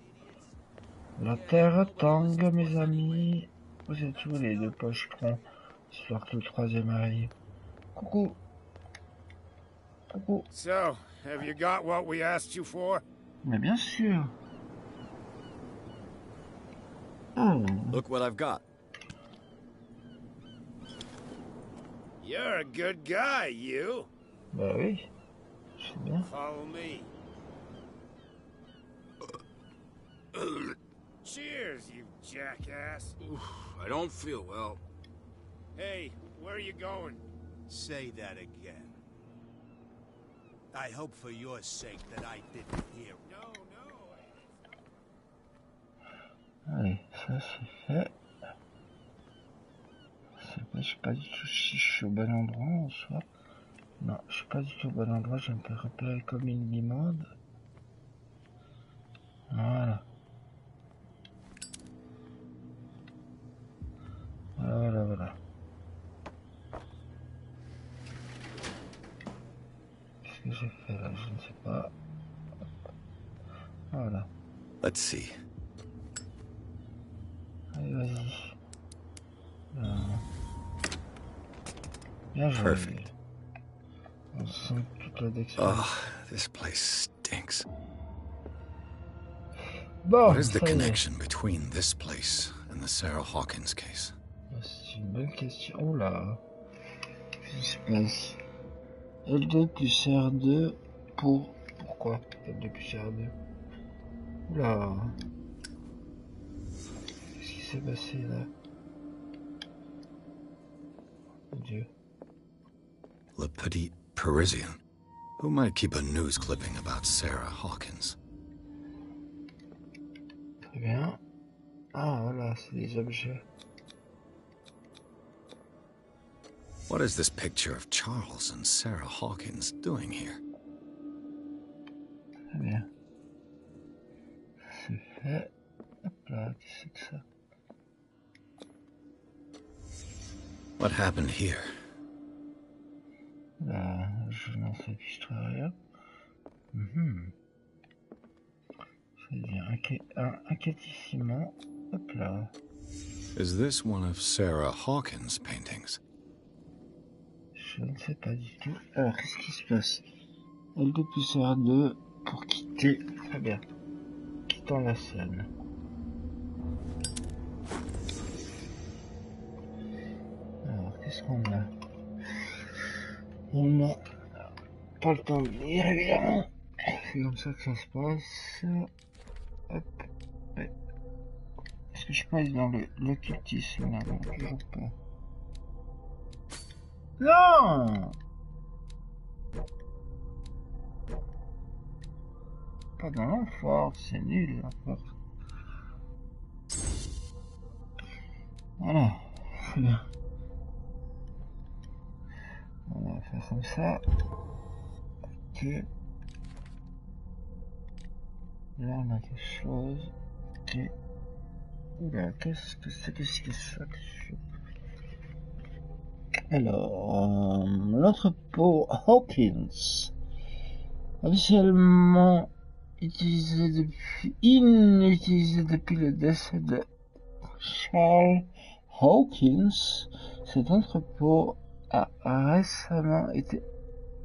La terre tangue, mes amis. Vous êtes où les deux pochetrons? Histoire que le troisième arrive. Coucou. Coucou. So, have you got what we asked you for? Mais bien sûr. Oh. Look what I've got. You're a good guy, you. Bah oui. C'est bien. Follow me. Cheers, you jackass. I don't feel well. Hey, where are you going? Say that again. I hope for your sake that I didn't hear. No. Allez, ça c'est fait. Je suis pas du tout si je suis au bon endroit en soi. Non, je suis pas du tout au bon endroit, je vais me repérer comme une limande. Voilà. Voilà. Qu'est-ce que j'ai fait là? Je ne sais pas. Voilà. Let's see. Allez, vas-y. Bien joué. Perfect. On sent toute la dextérité. Oh, this place stinks. Bon, What is the ça y est. connection between this place and the Sarah Hawkins case? C'est une bonne question. Oh là. Qu'est-ce qui se passe? L2 plus R2 pour... Pourquoi L2 plus R2? Oula. Qu'est-ce qui s'est passé là? Mon Dieu. Le Petit Parisian. Who might keep a news clipping about Sarah Hawkins? Très bien. Ah voilà, c'est des objets. What is this picture of Charles and Sarah Hawkins doing here? Très bien. C'est fait. Hop là, qu'est-ce que c'est que ça? What happened here? Là, je n'en sais plus rien. C'est bien. Un inquiétissement. Hop là. Is this one of Sarah Hawkins' paintings? Je ne sais pas du tout. Alors, qu'est-ce qui se passe? L2 plus R2 pour quitter. Très bien. Quittant la scène. Alors, qu'est-ce qu'on a? On a pas le temps de lire, évidemment. C'est comme ça que ça se passe. Hop. Ouais. Est-ce que je peux aller dans l'occultisme là? Non, toujours pas. Non! Pas dans l'enfort, c'est nul l'enfort. Voilà. très bien. On va faire comme ça. Ok. Là on a quelque chose. Ok. Oula, qu'est-ce que c'est que ça que je fais? Alors, l'entrepôt Hawkins, officiellement inutilisé depuis le décès de Charles Hawkins, cet entrepôt a récemment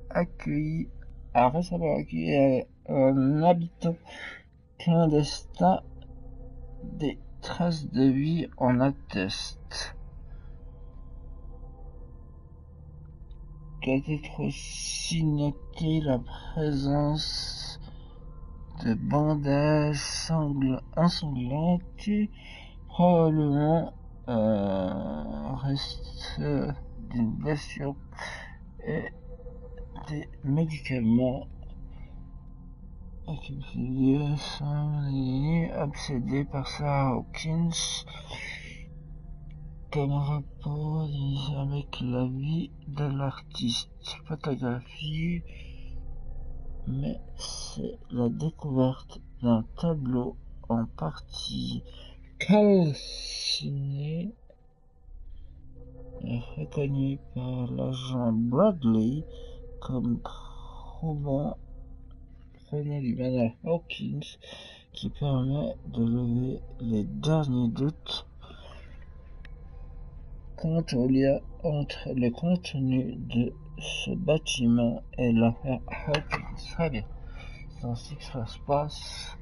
accueilli un habitant clandestin. Des traces de vie en attestent. Doit être aussi noté la présence de bandages ensanglantes, probablement reste d'une blessure et des médicaments. Obsédé par Sarah Hawkins, comme rapport avec la vie de l'artiste photographie, mais c'est la découverte d'un tableau en partie calciné reconnu par l'agent Bradley comme prouvant du manœuvre Hawkins qui permet de lever les derniers doutes quant au lien entre le contenu de ce bâtiment et l'affaire Hawkins. Très bien. C'est ainsi que ça se passe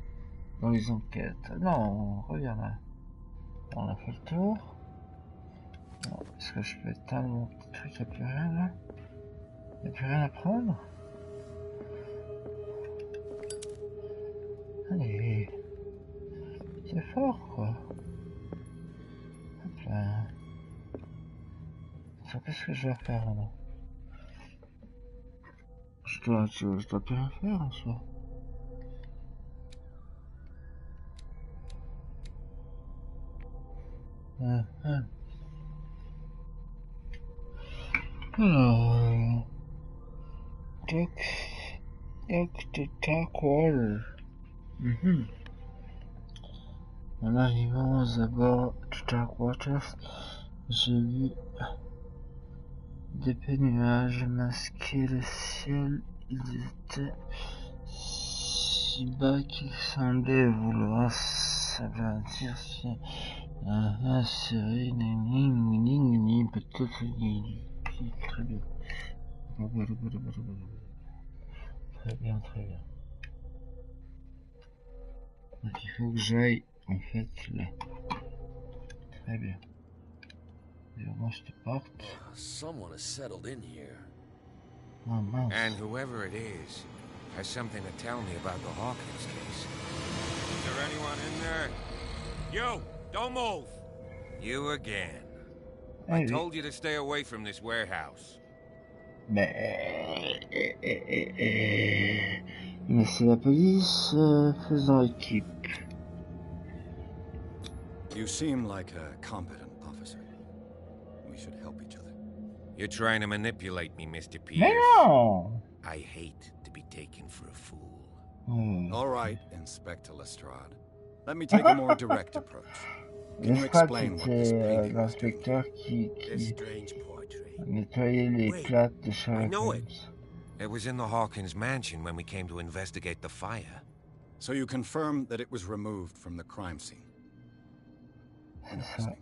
dans les enquêtes. Non, on revient là. On a fait le tour. Est-ce que je peux éteindre mon petit truc? Il n'y a plus rien là? Il n'y a plus rien à prendre? Allez, c'est fort quoi. Hop là. Qu'est-ce que je vais faire là? Je dois plus rien faire en soi. Alors, Darkwater. En arrivant aux abords de Darkwater, j'ai vu d'épais nuages masquer le ciel. Ils étaient si bas qu'ils semblaient vouloir s'aplatir sur un série peut-être très bien. Très bien. Donc il faut que j'aille en fait là. Très bien. Moi je te porte. Someone has settled in here. Oh mince. And whoever it is has something to tell me about the Hawkins case. Is there anyone in there? You! Don't move! You again. I told you to stay away from this warehouse. Mais c'est la police faisant équipe. You seem like a competent officer. We should help each other. You're trying to manipulate me, Mr. Pierce. Mais non! I hate to be taken for a fool. All right, Inspector Lestrade. Let me take a more direct approach. Can you explain what this painting was doing? L'inspecteur qui nettoyait les plaques de Sherlock Holmes. It was in the Hawkins mansion when we came to investigate the fire. So you confirm that it was removed from the crime scene? Interesting.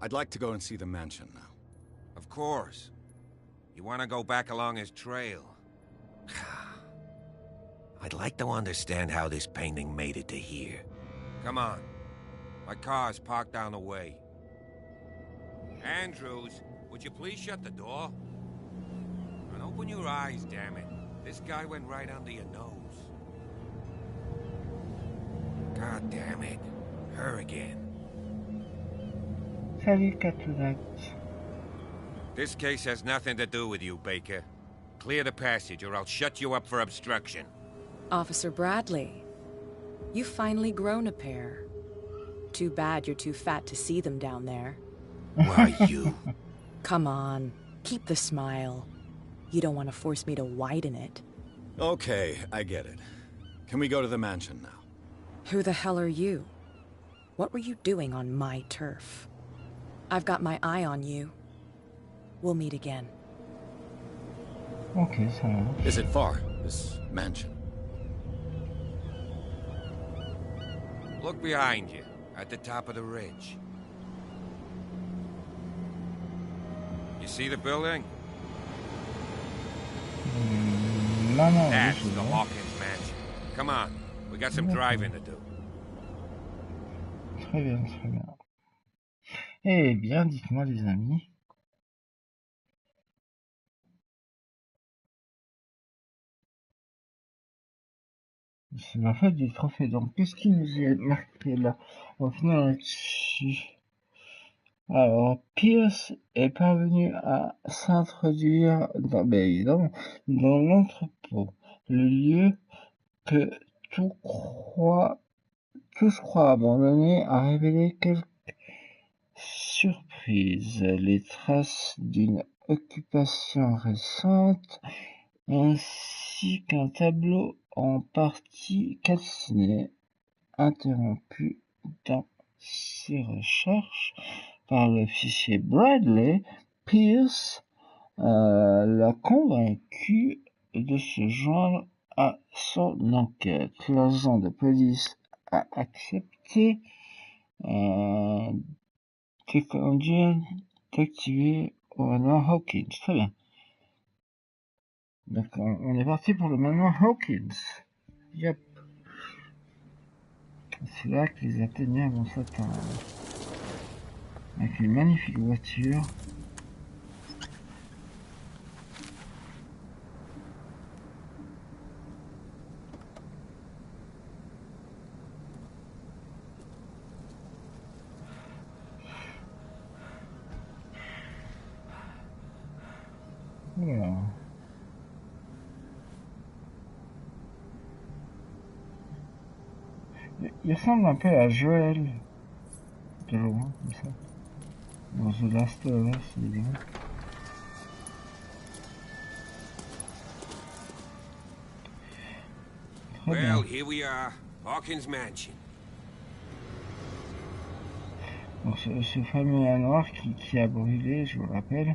I'd like to go and see the mansion now. Of course. You want to go back along his trail? I'd like to understand how this painting made it to here. Come on. My car's parked down the way. Andrews, would you please shut the door? And open your eyes, damn it. This guy went right under your nose. God damn it. Her again. Salut, Cthulhu. This case has nothing to do with you, Baker. Clear the passage or I'll shut you up for obstruction. Officer Bradley, you've finally grown a pair. Too bad you're too fat to see them down there. Why, you... Come on, keep the smile. You don't want to force me to widen it. Okay, I get it. Can we go to the mansion now? Who the hell are you? What were you doing on my turf? I've got my eye on you. We'll meet again. Ok, ça va. Is it far, this mansion? Look behind you, at the top of the ridge. You see the building? That's the Hawkins mansion. Come on, we got some driving to do. Très bien, très bien. Eh bien, dites-moi les amis. C'est ma faute du trophée. Donc, qu'est-ce qui nous est marqué là? On va finir là-dessus. Alors, Pierce est parvenu à s'introduire dans l'entrepôt, le lieu que tous croient abandonné, a révélé quelques surprises, les traces d'une occupation récente, ainsi qu'un tableau en partie calciné, interrompu dans ses recherches par le fichier Bradley. Pierce l'a convaincu de se joindre à son enquête. L'agent de police a accepté d'activer au manoir Hawkins. Très bien. Donc on est parti pour le manoir Hawkins. Yep. C'est là que les atteignants vont s'attendre. Avec une magnifique voiture. Voilà. Il ressemble un peu à Joël de loin, comme ça. Dans The Last of Us, évidemment. Well, here we are, Hawkins Mansion. Donc ce fameux manoir qui a brûlé, je vous le rappelle,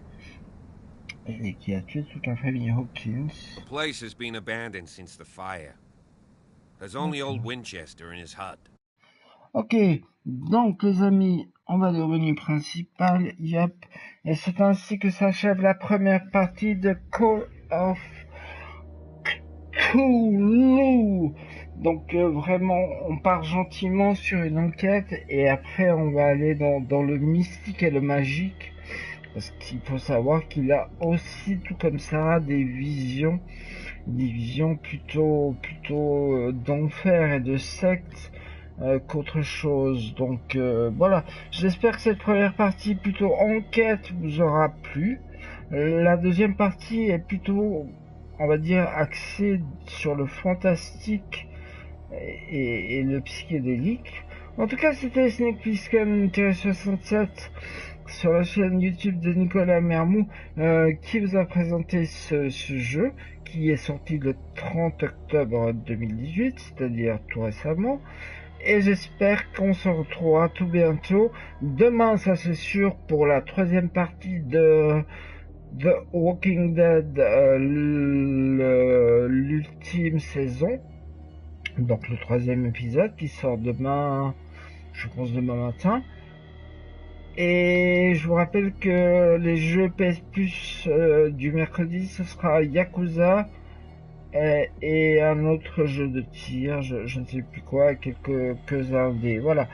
et qui a tué toute la famille Hawkins. The place has been abandoned since the fire. There's only old Winchester in his hut. Ok, donc les amis, on va aller au menu principal, yep, et c'est ainsi que s'achève la première partie de Call of Cthulhu. Donc vraiment, on part gentiment sur une enquête, et après on va aller dans le mystique et le magique, parce qu'il faut savoir qu'il a aussi, tout comme ça, des visions plutôt d'enfer et de secte, qu'autre chose. Donc voilà, j'espère que cette première partie plutôt enquête vous aura plu. La deuxième partie est plutôt, on va dire, axée sur le fantastique et le psychédélique. En tout cas, c'était SnakePlfasken-67 sur la chaîne YouTube de Nicolas Mermou, qui vous a présenté ce jeu qui est sorti le 30 octobre 2018, c'est-à-dire tout récemment. Et j'espère qu'on se retrouvera tout bientôt. Demain, ça c'est sûr, pour la troisième partie de The Walking Dead, l'ultime saison. Donc le troisième épisode qui sort demain, je pense demain matin. Et je vous rappelle que les jeux PS Plus du mercredi, ce sera Yakuza et un autre jeu de tir, je ne sais plus quoi, quelques indés. Voilà.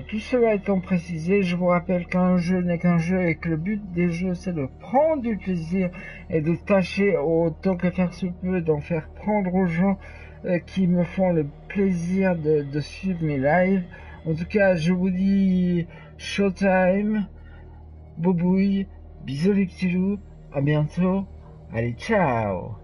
Tout cela étant précisé, je vous rappelle qu'un jeu n'est qu'un jeu et que le but des jeux, c'est de prendre du plaisir et de tâcher autant que faire se peut d'en faire prendre aux gens qui me font le plaisir de suivre mes lives. En tout cas, je vous dis showtime, bobouille, bisous les petits loups, à bientôt, allez ciao.